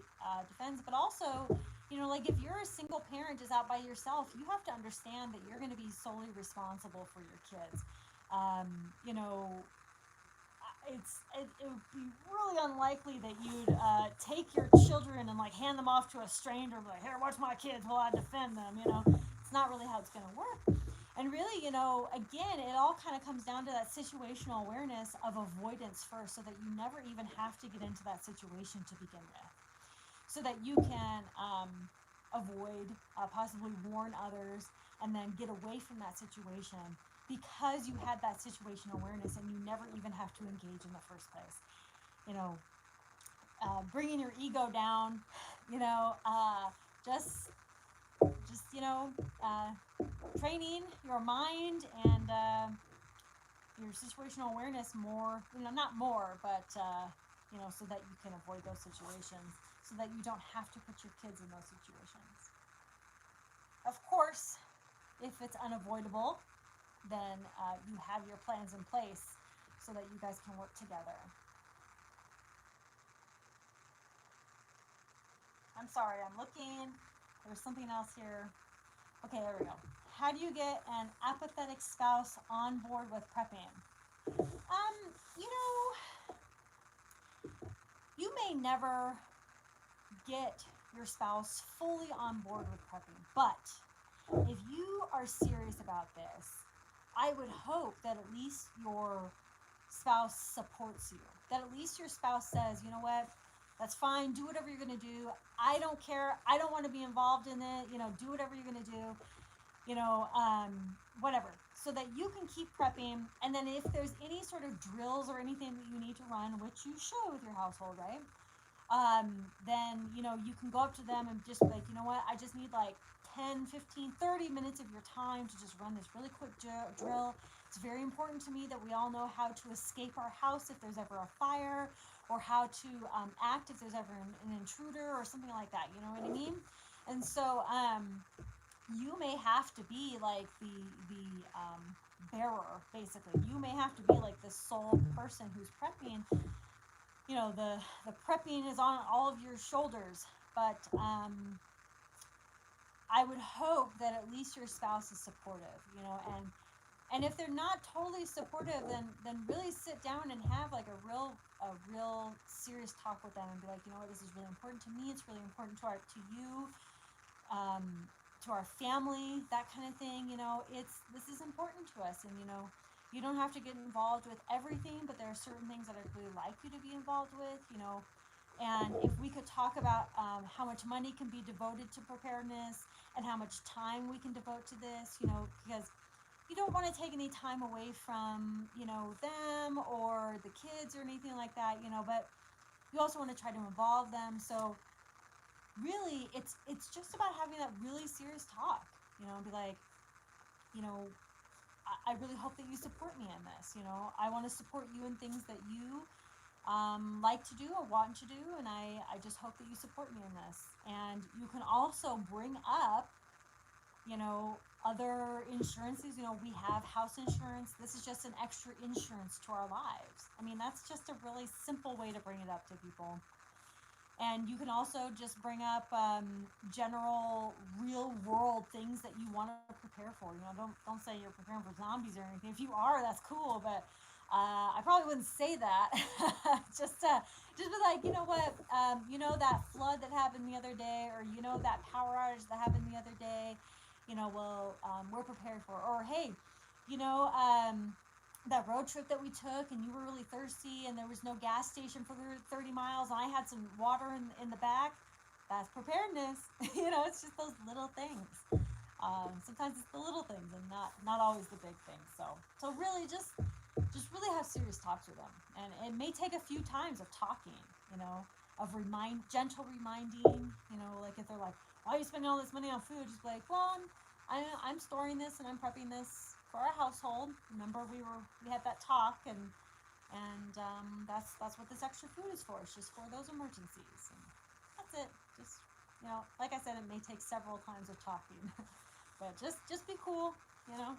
defends, but also like if you're a single parent just out by yourself, you have to understand that you're going to be solely responsible for your kids. You know, it would be really unlikely that you'd take your children and like hand them off to a stranger and be like, here, watch my kids while I defend them. It's not really how it's going to work. And really, again, it all kind of comes down to that situational awareness of avoidance first, so that you never even have to get into that situation to begin with, so that you can avoid, possibly warn others, and then get away from that situation because you had that situational awareness and you never even have to engage in the first place. You know, bringing your ego down, you know, uh, just, just, uh, training your mind and your situational awareness more, not more, but, so that you can avoid those situations, so that you don't have to put your kids in those situations. Of course, if it's unavoidable, then you have your plans in place so that you guys can work together. I'm sorry, I'm looking. There's something else here. Okay, there we go. How do you get an apathetic spouse on board with prepping? Um, you know, you may never get your spouse fully on board with prepping, but if you are serious about this, I would hope that at least your spouse supports you. That at least your spouse says, you know what, that's fine, do whatever you're gonna do. I don't care. I don't want to be involved in it. Do whatever you're gonna do. Whatever. So that you can keep prepping, and then if there's any sort of drills or anything that you need to run, which you should with your household, right? Then you can go up to them and just be like, you know what, I just need like 10, 15, 30 minutes of your time to just run this really quick drill. It's very important to me that we all know how to escape our house if there's ever a fire, or how to act if there's ever an intruder or something like that. You know what I mean? And so you may have to be like the bearer, basically. You may have to be like the sole person who's prepping. The prepping is on all of your shoulders, but I would hope that at least your spouse is supportive, and if they're not totally supportive, then really sit down and have like a real serious talk with them and be like, you know what, this is really important to me. It's really important to you, to our family, that kind of thing. This is important to us, and you don't have to get involved with everything, but there are certain things that I'd really like you to be involved with. And if we could talk about how much money can be devoted to preparedness and how much time we can devote to this, because you don't want to take any time away from them or the kids or anything like that, but you also want to try to involve them. So really, it's just about having that really serious talk, and be like, you know I really hope that you support me in this. I want to support you in things that you like to do or want to do, and I just hope that you support me in this. And you can also bring up, other insurances. We have house insurance. This is just an extra insurance to our lives. I mean, that's just a really simple way to bring it up to people. And you can also just bring up general, real world things that you want to prepare for. Don't say you're preparing for zombies or anything. If you are, that's cool, but I probably wouldn't say that. Just be like, you know what, that flood that happened the other day, or that power outage that happened the other day. We're prepared for. Or hey, you know, that road trip that we took, and you were really thirsty and there was no gas station for 30 miles, and I had some water in the back. That's preparedness. It's just those little things. Sometimes it's the little things and not always the big things. So really just really have serious talks with them. And it may take a few times of talking, of gentle reminding, like if they're like, why are you spending all this money on food? Just like, well, I'm storing this and I'm prepping this for our household. Remember, we had that talk, and that's what this extra food is for. It's just for those emergencies. And that's it. Just you know, like I said, it may take several times of talking, but just be cool, you know.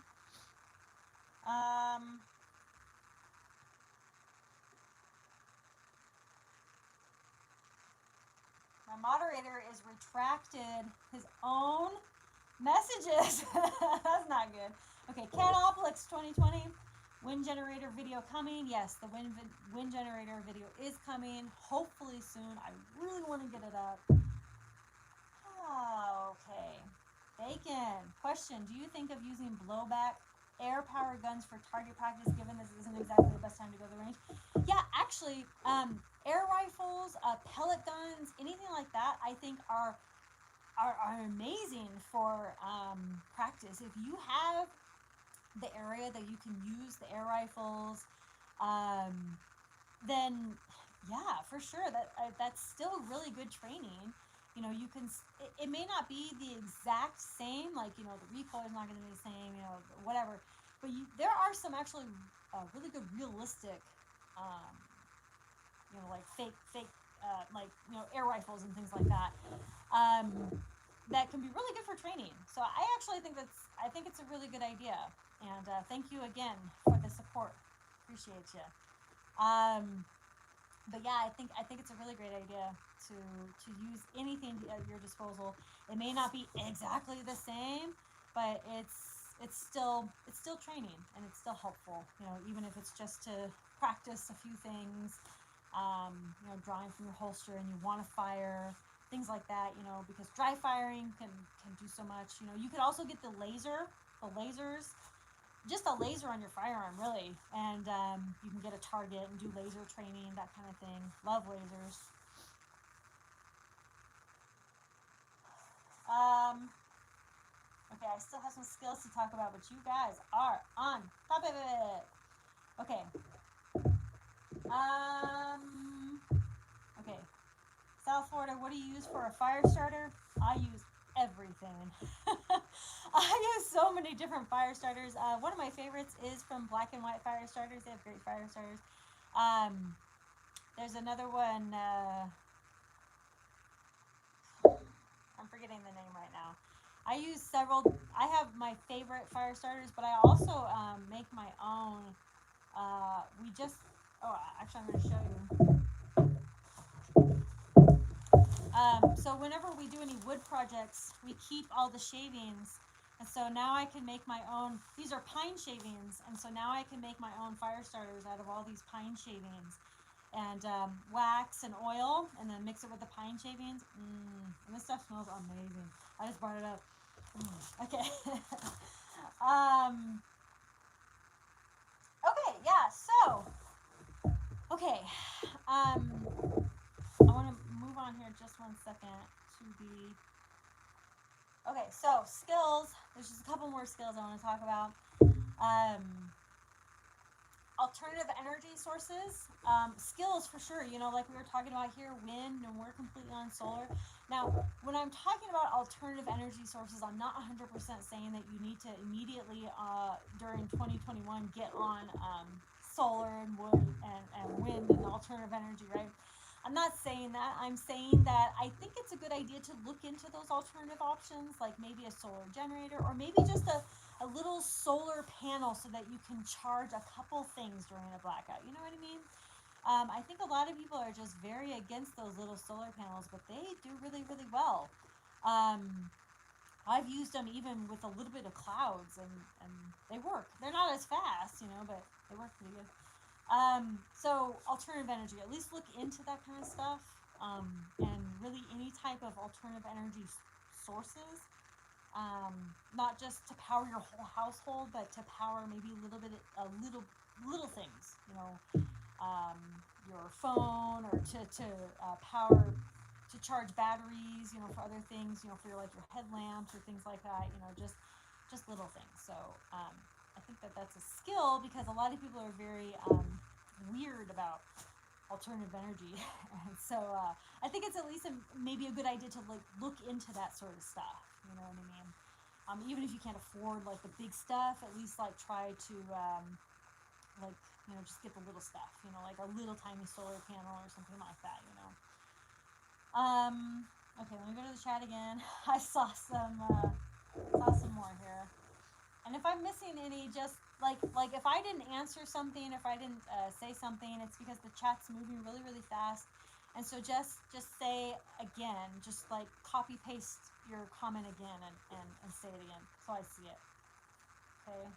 Um, my moderator is retracted his own messages. That's not good. Okay, Canoplix 2020. Wind generator video coming. Yes, the wind generator video is coming. Hopefully soon. I really want to get it up. Oh, okay. Bacon. Question. Do you think of using blowback air power guns for target practice given this isn't exactly the best time to go to the range? Yeah, actually, air rifles, pellet guns, anything like that, I think are amazing for practice. If you have the area that you can use the air rifles, um, then yeah, for sure that's still really good training. You know, you can. It may not be the exact same, like you know, the recoil is not going to be the same, you know, whatever. But there are some actually really good realistic, um, you know, like fake, like you know, air rifles and things like that. Um, that can be really good for training. So I think it's a really good idea. And thank you again for the support. Appreciate you. Um, but yeah, I think it's a really great idea to use anything at your disposal. It may not be exactly the same, but it's still training and it's still helpful. You know, even if it's just to practice a few things. You know, drawing from your holster and you want to fire things like that. You know, because dry firing can do so much. You know, you could also get the lasers, just a laser on your firearm, really, and you can get a target and do laser training, that kind of thing. Love lasers. Um, okay, I still have some skills to talk about, but you guys are on top of it. Okay. Um, okay. South Florida, what do you use for a fire starter? I use everything. I use so many different fire starters. One of my favorites is from Black and White Fire Starters. They have great fire starters. There's another one. I'm forgetting the name right now. I use several. I have my favorite fire starters, but I also make my own. We just. Oh, actually, I'm going to show you. So whenever we do any wood projects, we keep all the shavings. And so now I can make my own. These are pine shavings, and so now I can make my own fire starters out of all these pine shavings, and wax and oil, and then mix it with the pine shavings. And this stuff smells amazing. I just brought it up. Okay. um. Okay. Yeah. So. Okay. I want to move on here just 1 second to the. Okay, so skills. There's just a couple more skills I want to talk about. Alternative energy sources. Skills for sure. You know, like we were talking about here, wind, and we're completely on solar. Now, when I'm talking about alternative energy sources, I'm not 100% saying that you need to immediately, during 2021, get on solar and wood and wind and alternative energy, right? I'm not saying that. I'm saying that I think it's a good idea to look into those alternative options, like maybe a solar generator or maybe just a little solar panel so that you can charge a couple things during a blackout. You know what I mean? I think a lot of people are just very against those little solar panels, but they do really, really well. Um, I've used them even with a little bit of clouds, and they work. They're not as fast, you know, but they work pretty good. So alternative energy, at least look into that kind of stuff, and really any type of alternative energy sources, not just to power your whole household, but to power maybe little things, you know, your phone, or to power, to charge batteries, you know, for other things, you know, for your, like your headlamps or things like that, you know, just little things. So I think that's a skill, because a lot of people are very weird about alternative energy. And so I think it's at least maybe a good idea to like look into that sort of stuff. You know what I mean? Even if you can't afford like the big stuff, at least like try to like, you know, just get the little stuff. You know, like a little tiny solar panel or something like that. You know. Okay, let me go to the chat again. I saw some more here. And if I'm missing any, just like if I didn't answer something, if I didn't say something, it's because the chat's moving really really fast. And so just say again, just like copy paste your comment again and say it again so I see it. Okay.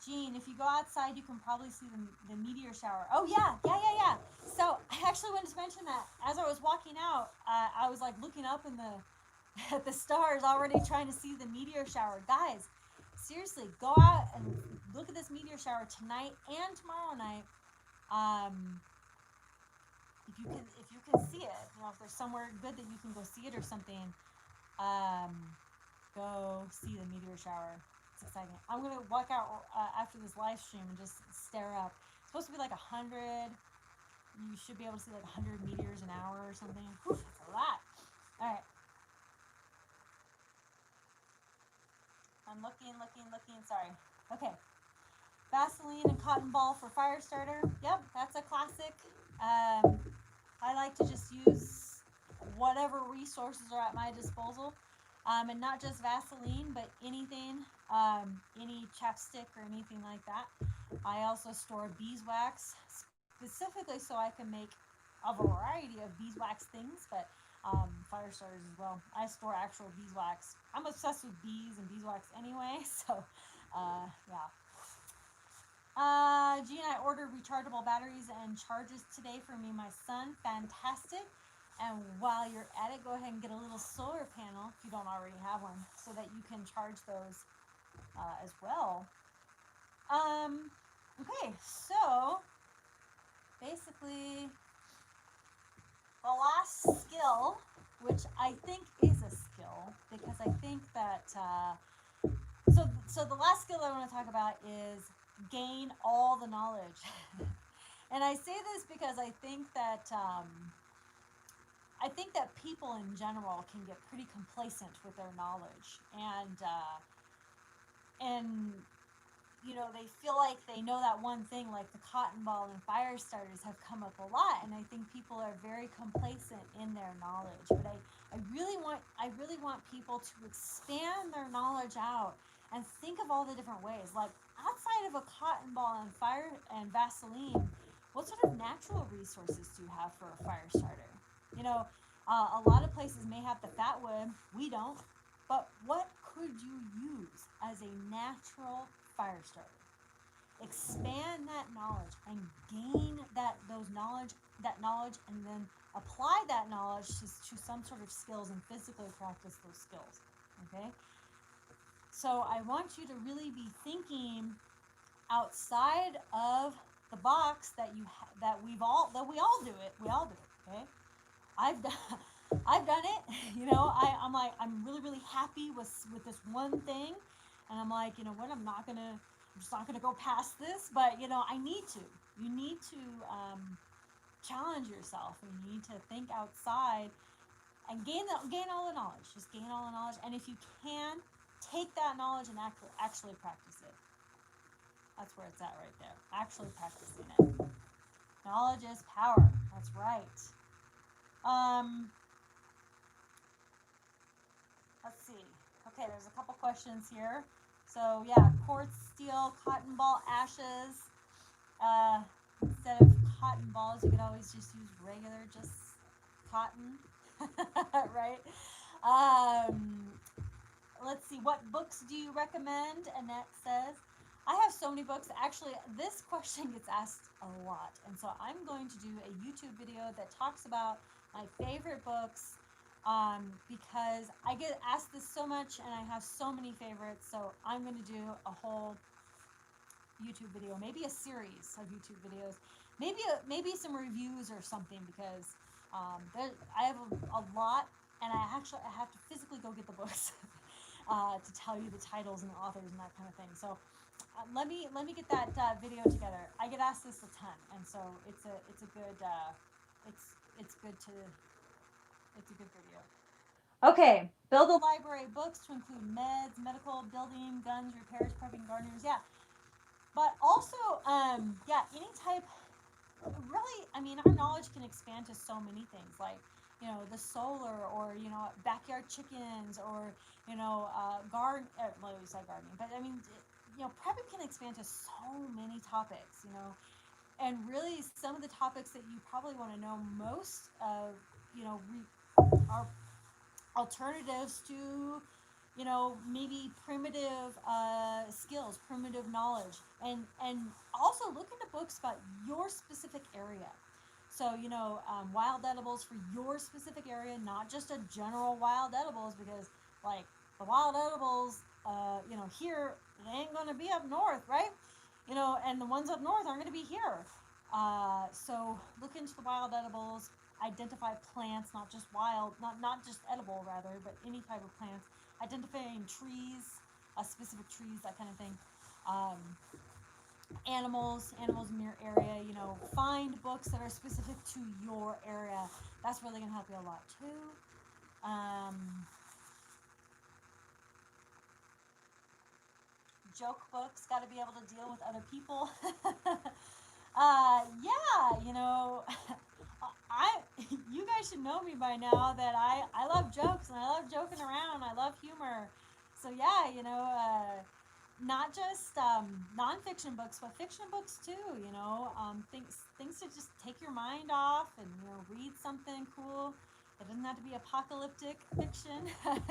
Jean, if you go outside, you can probably see the meteor shower. Oh yeah. So I actually wanted to mention that as I was walking out, I was like looking up in the at the stars, already trying to see the meteor shower. Guys, seriously, go out and look at this meteor shower tonight and tomorrow night. Um, if you can see it, you know, if there's somewhere good that you can go see it or something, um, go see the meteor shower. It's exciting. I'm gonna walk out after this live stream and just stare up. It's supposed to be like 100. You should be able to see like 100 meteors an hour or something. Whew, that's a lot. All right. I'm looking. Sorry. Okay. Vaseline and cotton ball for fire starter. Yep, that's a classic. I like to just use whatever resources are at my disposal, and not just Vaseline, but anything, any chapstick or anything like that. I also store beeswax specifically so I can make a variety of beeswax things, but fire starters as well. I store actual beeswax. I'm obsessed with bees and beeswax anyway, so yeah. Gene, I ordered rechargeable batteries and chargers today for me and my son. Fantastic. And while you're at it, go ahead and get a little solar panel if you don't already have one, so that you can charge those as well. Okay, so basically, the last skill, which I think is a skill, because I think that so the last skill I want to talk about is gain all the knowledge. And I say this because I think that people in general can get pretty complacent with their knowledge, and you know, they feel like they know that one thing, like the cotton ball and fire starters have come up a lot, and I think people are very complacent in their knowledge. But I really want people to expand their knowledge out and think of all the different ways. Like outside of a cotton ball and fire and Vaseline, what sort of natural resources do you have for a fire starter? You know, a lot of places may have the fat wood. We don't. But what could you use as a natural fire starter? Expand that knowledge and gain that knowledge, and then apply that knowledge to some sort of skills and physically practice those skills. Okay. So I want you to really be thinking outside of the box that we all do it. We all do it. Okay. I've done I've done it. You know, I'm really really happy with this one thing, and I'm like, you know what, I'm just not gonna go past this, but you know, I need to. You need to challenge yourself, and you need to think outside and gain all the knowledge. Just gain all the knowledge, and if you can, take that knowledge and actually practice it. That's where it's at right there. Actually practicing it. Knowledge is power. That's right. Let's see. Okay, there's a couple questions here. So yeah, quartz, steel, cotton ball ashes. Instead of cotton balls, you could always just use regular, just cotton, right? Um, let's see. What books do you recommend? Annette says. I have so many books. Actually, this question gets asked a lot, and so I'm going to do a YouTube video that talks about my favorite books, because I get asked this so much, and I have so many favorites. So I'm going to do a whole YouTube video, maybe a series of YouTube videos, maybe some reviews or something, because I have a lot, and I have to physically go get the books to tell you the titles and the authors and that kind of thing. So let me get that video together. I get asked this a ton, and so it's a good video. Okay, build a library of books to include meds, medical, building, guns, repairs, prepping, gardeners. Yeah, but also yeah, any type really, I mean, our knowledge can expand to so many things, like, the solar, or, backyard chickens, or, well, you said gardening, but I mean, prepping can expand to so many topics, and really some of the topics that you probably want to know most of, are alternatives to, maybe primitive skills, primitive knowledge, and also look into books about your specific area. So, wild edibles for your specific area, not just a general wild edibles, because, like, the wild edibles, here, they ain't going to be up north, right? And the ones up north aren't going to be here. So look into the wild edibles, identify plants, not just wild, not just edible, rather, but any type of plants. Identifying trees, specific trees, that kind of thing. Um, animals in your area. Find books that are specific to your area. That's really gonna help you a lot too. Joke books. Got to be able to deal with other people. Yeah, I you guys should know me by now that I love jokes, and I love joking around. I love humor. So yeah, not just nonfiction books, but fiction books too. Things to just take your mind off, and read something cool. It doesn't have to be apocalyptic fiction.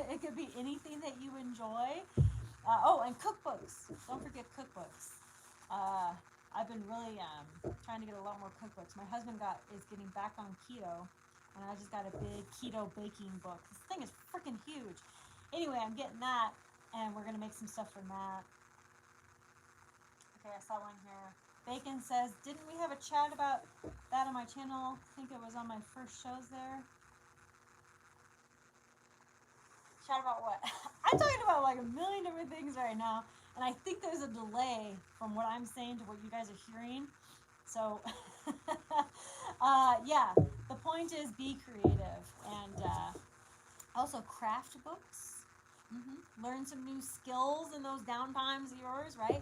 It could be anything that you enjoy. And cookbooks. Don't forget cookbooks. Uh, I've been really trying to get a lot more cookbooks. My husband is getting back on keto, and I just got a big keto baking book. This thing is freaking huge. Anyway, I'm getting that, and we're gonna make some stuff from that. Okay, I saw one here. Bacon says, "Didn't we have a chat about that on my channel? I think it was on my first shows there." Chat about what? I'm talking about like a million different things right now, and I think there's a delay from what I'm saying to what you guys are hearing. So, yeah, the point is be creative, and also craft books. Learn some new skills in those downtimes of yours, right?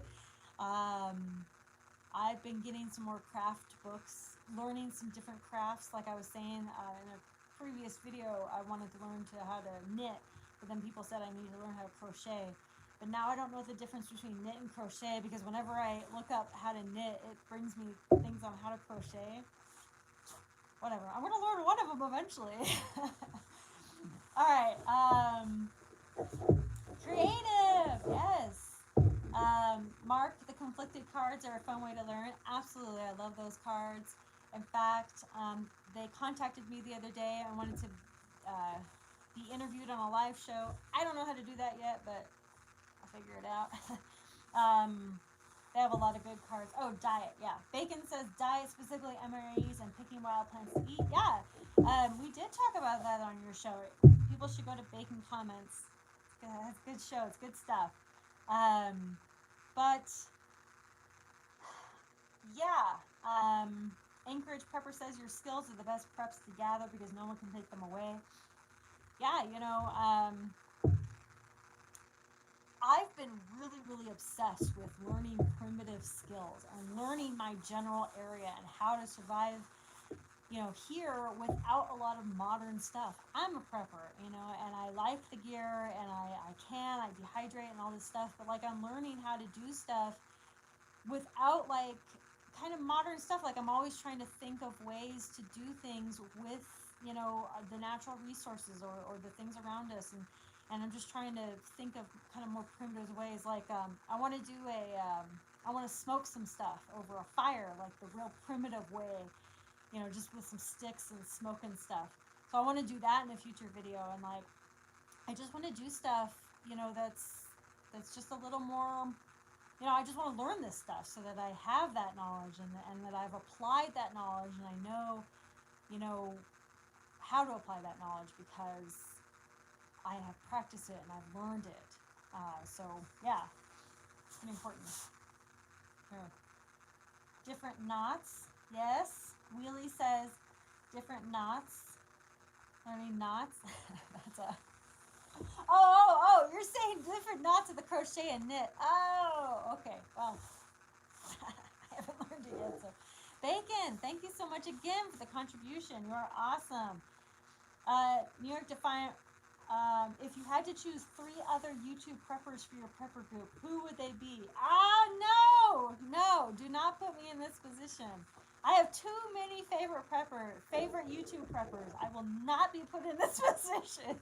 I've been getting some more craft books, learning some different crafts. Like I was saying in a previous video, I wanted to learn how to knit, but then people said I needed to learn how to crochet. But now I don't know the difference between knit and crochet, because whenever I look up how to knit, it brings me things on how to crochet. Whatever. I'm going to learn one of them eventually. All right. Creative. Yes. Mark, the conflicted cards are a fun way to learn. Absolutely. I love those cards. In fact, they contacted me the other day. I wanted to be interviewed on a live show. I don't know how to do that yet, but I'll figure it out. They have a lot of good cards. Oh, diet, yeah. Bacon says diet, specifically MREs and picking wild plants to eat. Yeah, we did talk about that on your show. People should go to Bacon Comments. It's a good show. It's good stuff. But yeah, Anchorage Pepper says your skills are the best preps to gather because no one can take them away. Yeah, I've been really, really obsessed with learning primitive skills and learning my general area and how to survive, here without a lot of modern stuff. I'm a prepper, and I like the gear, and I dehydrate and all this stuff, but like I'm learning how to do stuff without like kind of modern stuff. Like I'm always trying to think of ways to do things with, the natural resources, or the things around us, and I'm just trying to think of kind of more primitive ways. Like I want to do I want to smoke some stuff over a fire, like the real primitive way, just with some sticks and smoke and stuff. So I want to do that in a future video, and like I just want to do stuff, that's just a little more. I just want to learn this stuff so that I have that knowledge, and that I've applied that knowledge, and I know, how to apply that knowledge because I have practiced it and I've learned it. So yeah, it's pretty important. Here. Different knots. Yes. Wheelie says different knots. Learning knots. That's a. Oh, you're saying different knots of the crochet and knit. Oh, okay. Well, I haven't learned it yet, so Bacon, thank you so much again for the contribution. You are awesome. New York Defiant, if you had to choose 3 other YouTube preppers for your prepper group, who would they be? Ah, no, no, do not put me in this position. I have too many favorite YouTube preppers. I will not be put in this position.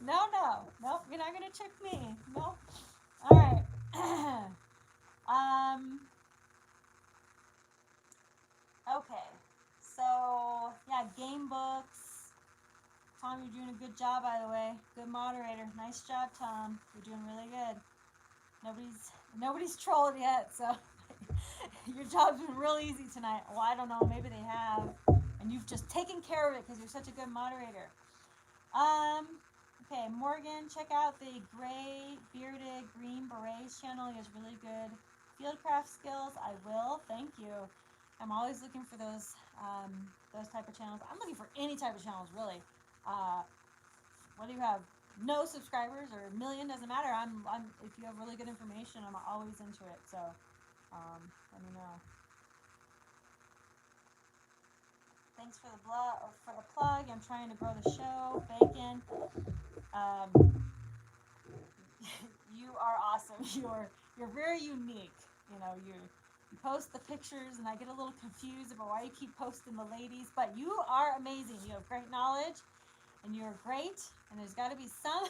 No, no, nope, you're not gonna trick me. Nope. All right. um. Okay. So yeah, game books. Tom, you're doing a good job, by the way. Good moderator. Nice job, Tom. You're doing really good. Nobody's trolled yet, so your job's been real easy tonight. Well, I don't know. Maybe they have, and you've just taken care of it because you're such a good moderator. Okay, Morgan, check out the gray bearded green berets channel. He has really good fieldcraft skills. I will. Thank you. I'm always looking for those type of channels. I'm looking for any type of channels, really. Whether you have no subscribers or a million, doesn't matter. I'm if you have really good information, I'm always into it. So let me know. Thanks for the plug. I'm trying to grow the show. Bacon. You are awesome. You're very unique. You post the pictures, and I get a little confused about why you keep posting the ladies, but you are amazing. You have great knowledge, and you're great. And there's got to be some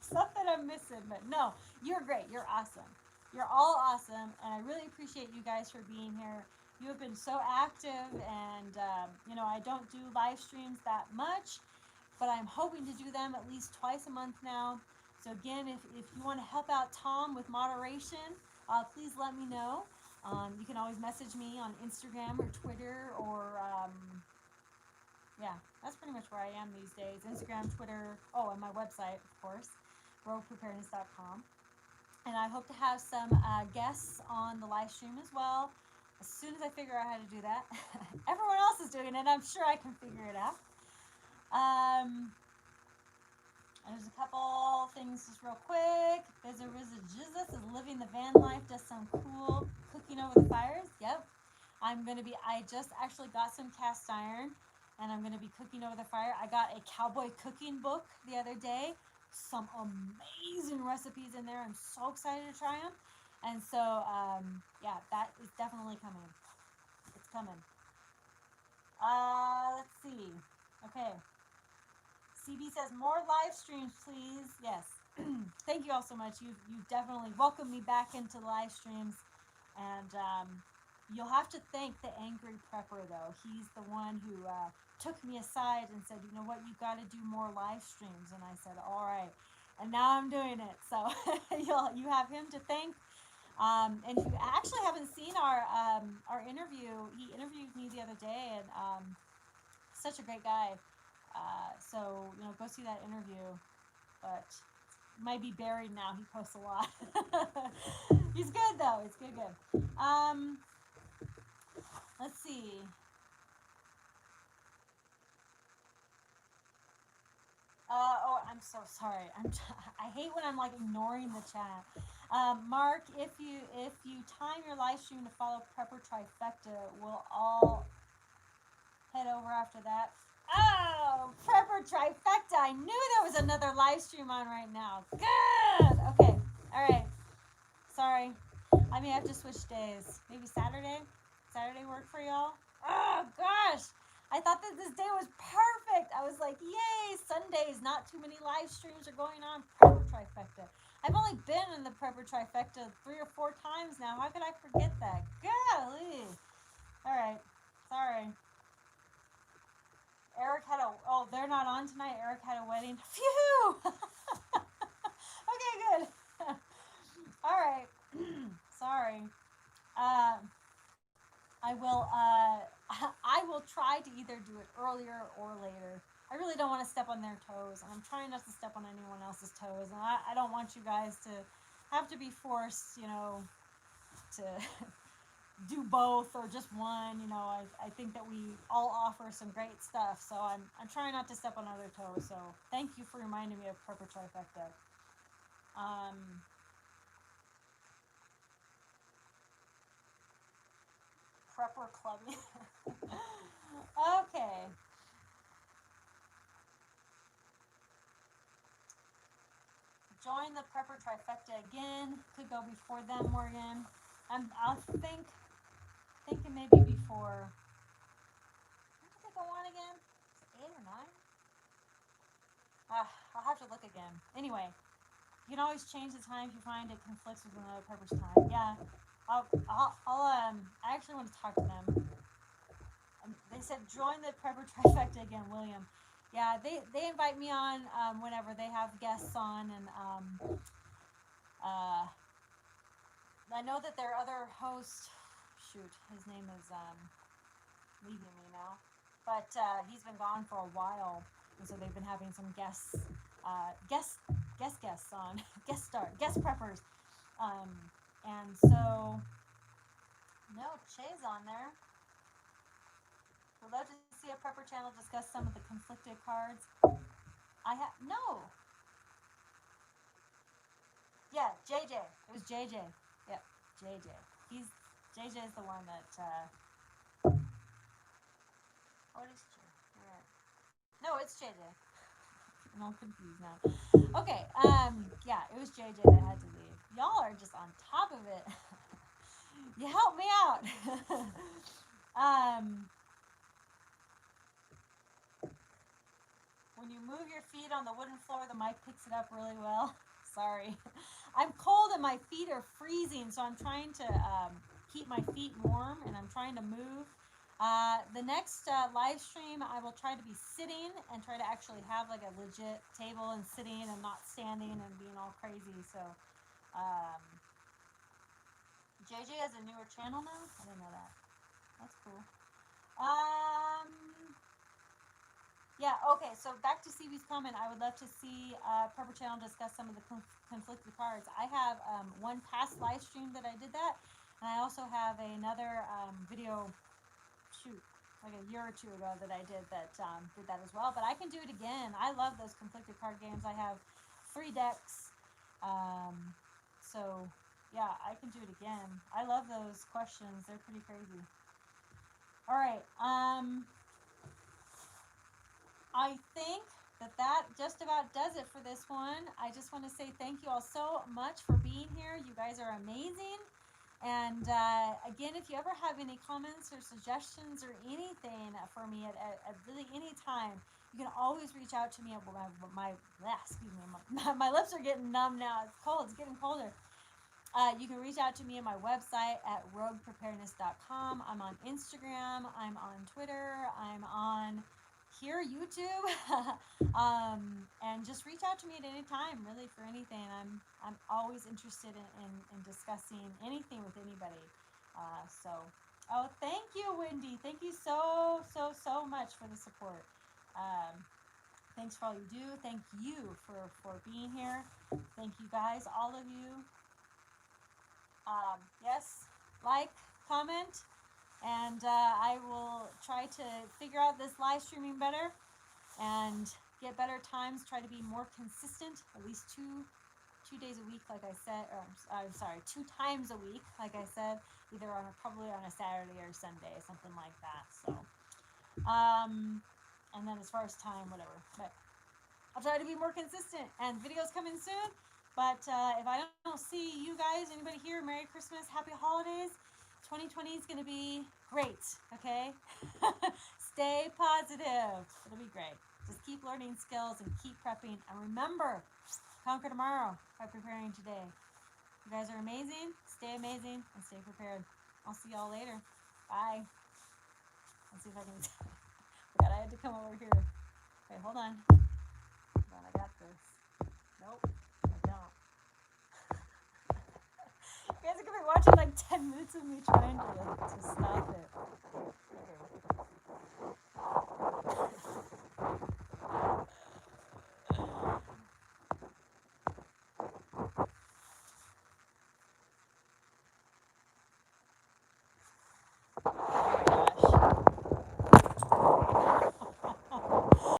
stuff that I'm missing, but no, you're great. You're awesome. You're all awesome, and I really appreciate you guys for being here. You have been so active, and I don't do live streams that much, but I'm hoping to do them at least twice a month now. So again, if you want to help out Tom with moderation, please let me know. You can always message me on Instagram or Twitter or yeah, that's pretty much where I am these days. Instagram, Twitter, and my website, of course, Preparedness.com. And I hope to have some guests on the live stream as well. As soon as I figure out how to do that. Everyone else is doing it. I'm sure I can figure it out. There's a couple things just real quick. Jesus is living the van life, does some cool cooking over the fires. Yep. I just actually got some cast iron, and I'm going to be cooking over the fire. I got a cowboy cooking book the other day. Some amazing recipes in there. I'm so excited to try them. And so, yeah, that is definitely coming. It's coming. Let's see. Okay. CB says, more live streams, please. Yes. Thank you all so much. You've definitely welcomed me back into live streams. And you'll have to thank the angry prepper, though. He's the one who took me aside and said, you know what, you've got to do more live streams. And I said, all right. And now I'm doing it. So you have him to thank. And if you actually haven't seen our interview, he interviewed me the other day, and such a great guy. So go see that interview. But it might be buried now. He posts a lot. He's good though. He's good. Let's see. I'm so sorry. I hate when I'm like ignoring the chat. Mark, if you time your live stream to follow Prepper Trifecta, we'll all head over after that. Oh, Prepper Trifecta! I knew there was another live stream on right now. Good. Okay. All right. Sorry. I may have to switch days. Maybe Saturday. Saturday work for y'all? Oh gosh. I thought that this day was perfect. I was like, yay, Sundays, not too many live streams are going on. Prepper Trifecta. I've only been in the Prepper Trifecta 3 or 4 times now. How could I forget that? Golly. All right. Sorry. They're not on tonight. Eric had a wedding. Phew. Okay, good. All right. Sorry. I will try to either do it earlier or later. I really don't want to step on their toes, and I'm trying not to step on anyone else's toes. And I don't want you guys to have to be forced, to do both or just one. I think that we all offer some great stuff, so I'm trying not to step on other toes. So thank you for reminding me of Prepper Trifecta. Prepper clubbing. Okay. Join the Prepper trifecta again. Could go before them, Morgan. I'll thinking maybe before. When did they go on again? Is it 8 or 9? I'll have to look again. Anyway, you can always change the time if you find it conflicts with another Prepper's time. Yeah, I actually want to talk to them. They said join the Prepper trifecta again, William. Yeah, they invite me on whenever they have guests on, and I know that their other host, shoot, his name is leaving me now, but he's been gone for a while, and so they've been having some guests on guest preppers, and so no, Che's on there. We'd love to see a prepper channel discuss some of the conflicted cards. No. Yeah, JJ. It was JJ. Yep, JJ. JJ is the one that. What is J? No, it's JJ. I'm all confused now. Okay. Yeah, it was JJ that had to leave. Y'all are just on top of it. You help me out. When you move your feet on the wooden floor, the mic picks it up really well. Sorry. I'm cold and my feet are freezing, so I'm trying to keep my feet warm, and I'm trying to move. The next live stream, I will try to be sitting and try to actually have like a legit table and sitting and not standing and being all crazy. So, JJ has a newer channel now? I didn't know that. That's cool. Yeah, okay, so back to CB's comment. I would love to see Prepper Channel discuss some of the conflicted cards. I have one past live stream that I did that, and I also have another video, like a year or two ago that I did that as well. But I can do it again. I love those conflicted card games. I have 3 decks. So, yeah, I can do it again. I love those questions. They're pretty crazy. All right. I think that just about does it for this one. I just want to say thank you all so much for being here. You guys are amazing. And again, if you ever have any comments or suggestions or anything for me at really any time, you can always reach out to me. My lips are getting numb now. It's cold. It's getting colder. You can reach out to me at my website at roguepreparedness.com. I'm on Instagram. I'm on Twitter. I'm on here, YouTube. And just reach out to me at any time, really, for anything. I'm always interested in discussing anything with anybody. Oh, thank you, Wendy. Thank you so much for the support. Thanks for all you do. Thank you for being here. Thank you guys, all of you. Yes, like, comment, and I will try to figure out this live streaming better and get better times, try to be more consistent, at least two days a week, like I said, or I'm sorry, 2 times a week, like I said, either probably on a Saturday or Sunday, something like that. So, and then as far as time, whatever, but I'll try to be more consistent, and videos coming soon. But if I don't see you guys, anybody here, Merry Christmas, Happy Holidays. 2020 is going to be great, okay? Stay positive. It'll be great. Just keep learning skills and keep prepping. And remember, conquer tomorrow by preparing today. You guys are amazing. Stay amazing and stay prepared. I'll see y'all later. Bye. Let's see if I can... Forgot I had to come over here. Okay, hold on. Hold on, I got this. Nope, I don't. You guys are going to be watching like 10 minutes of me trying to stop it.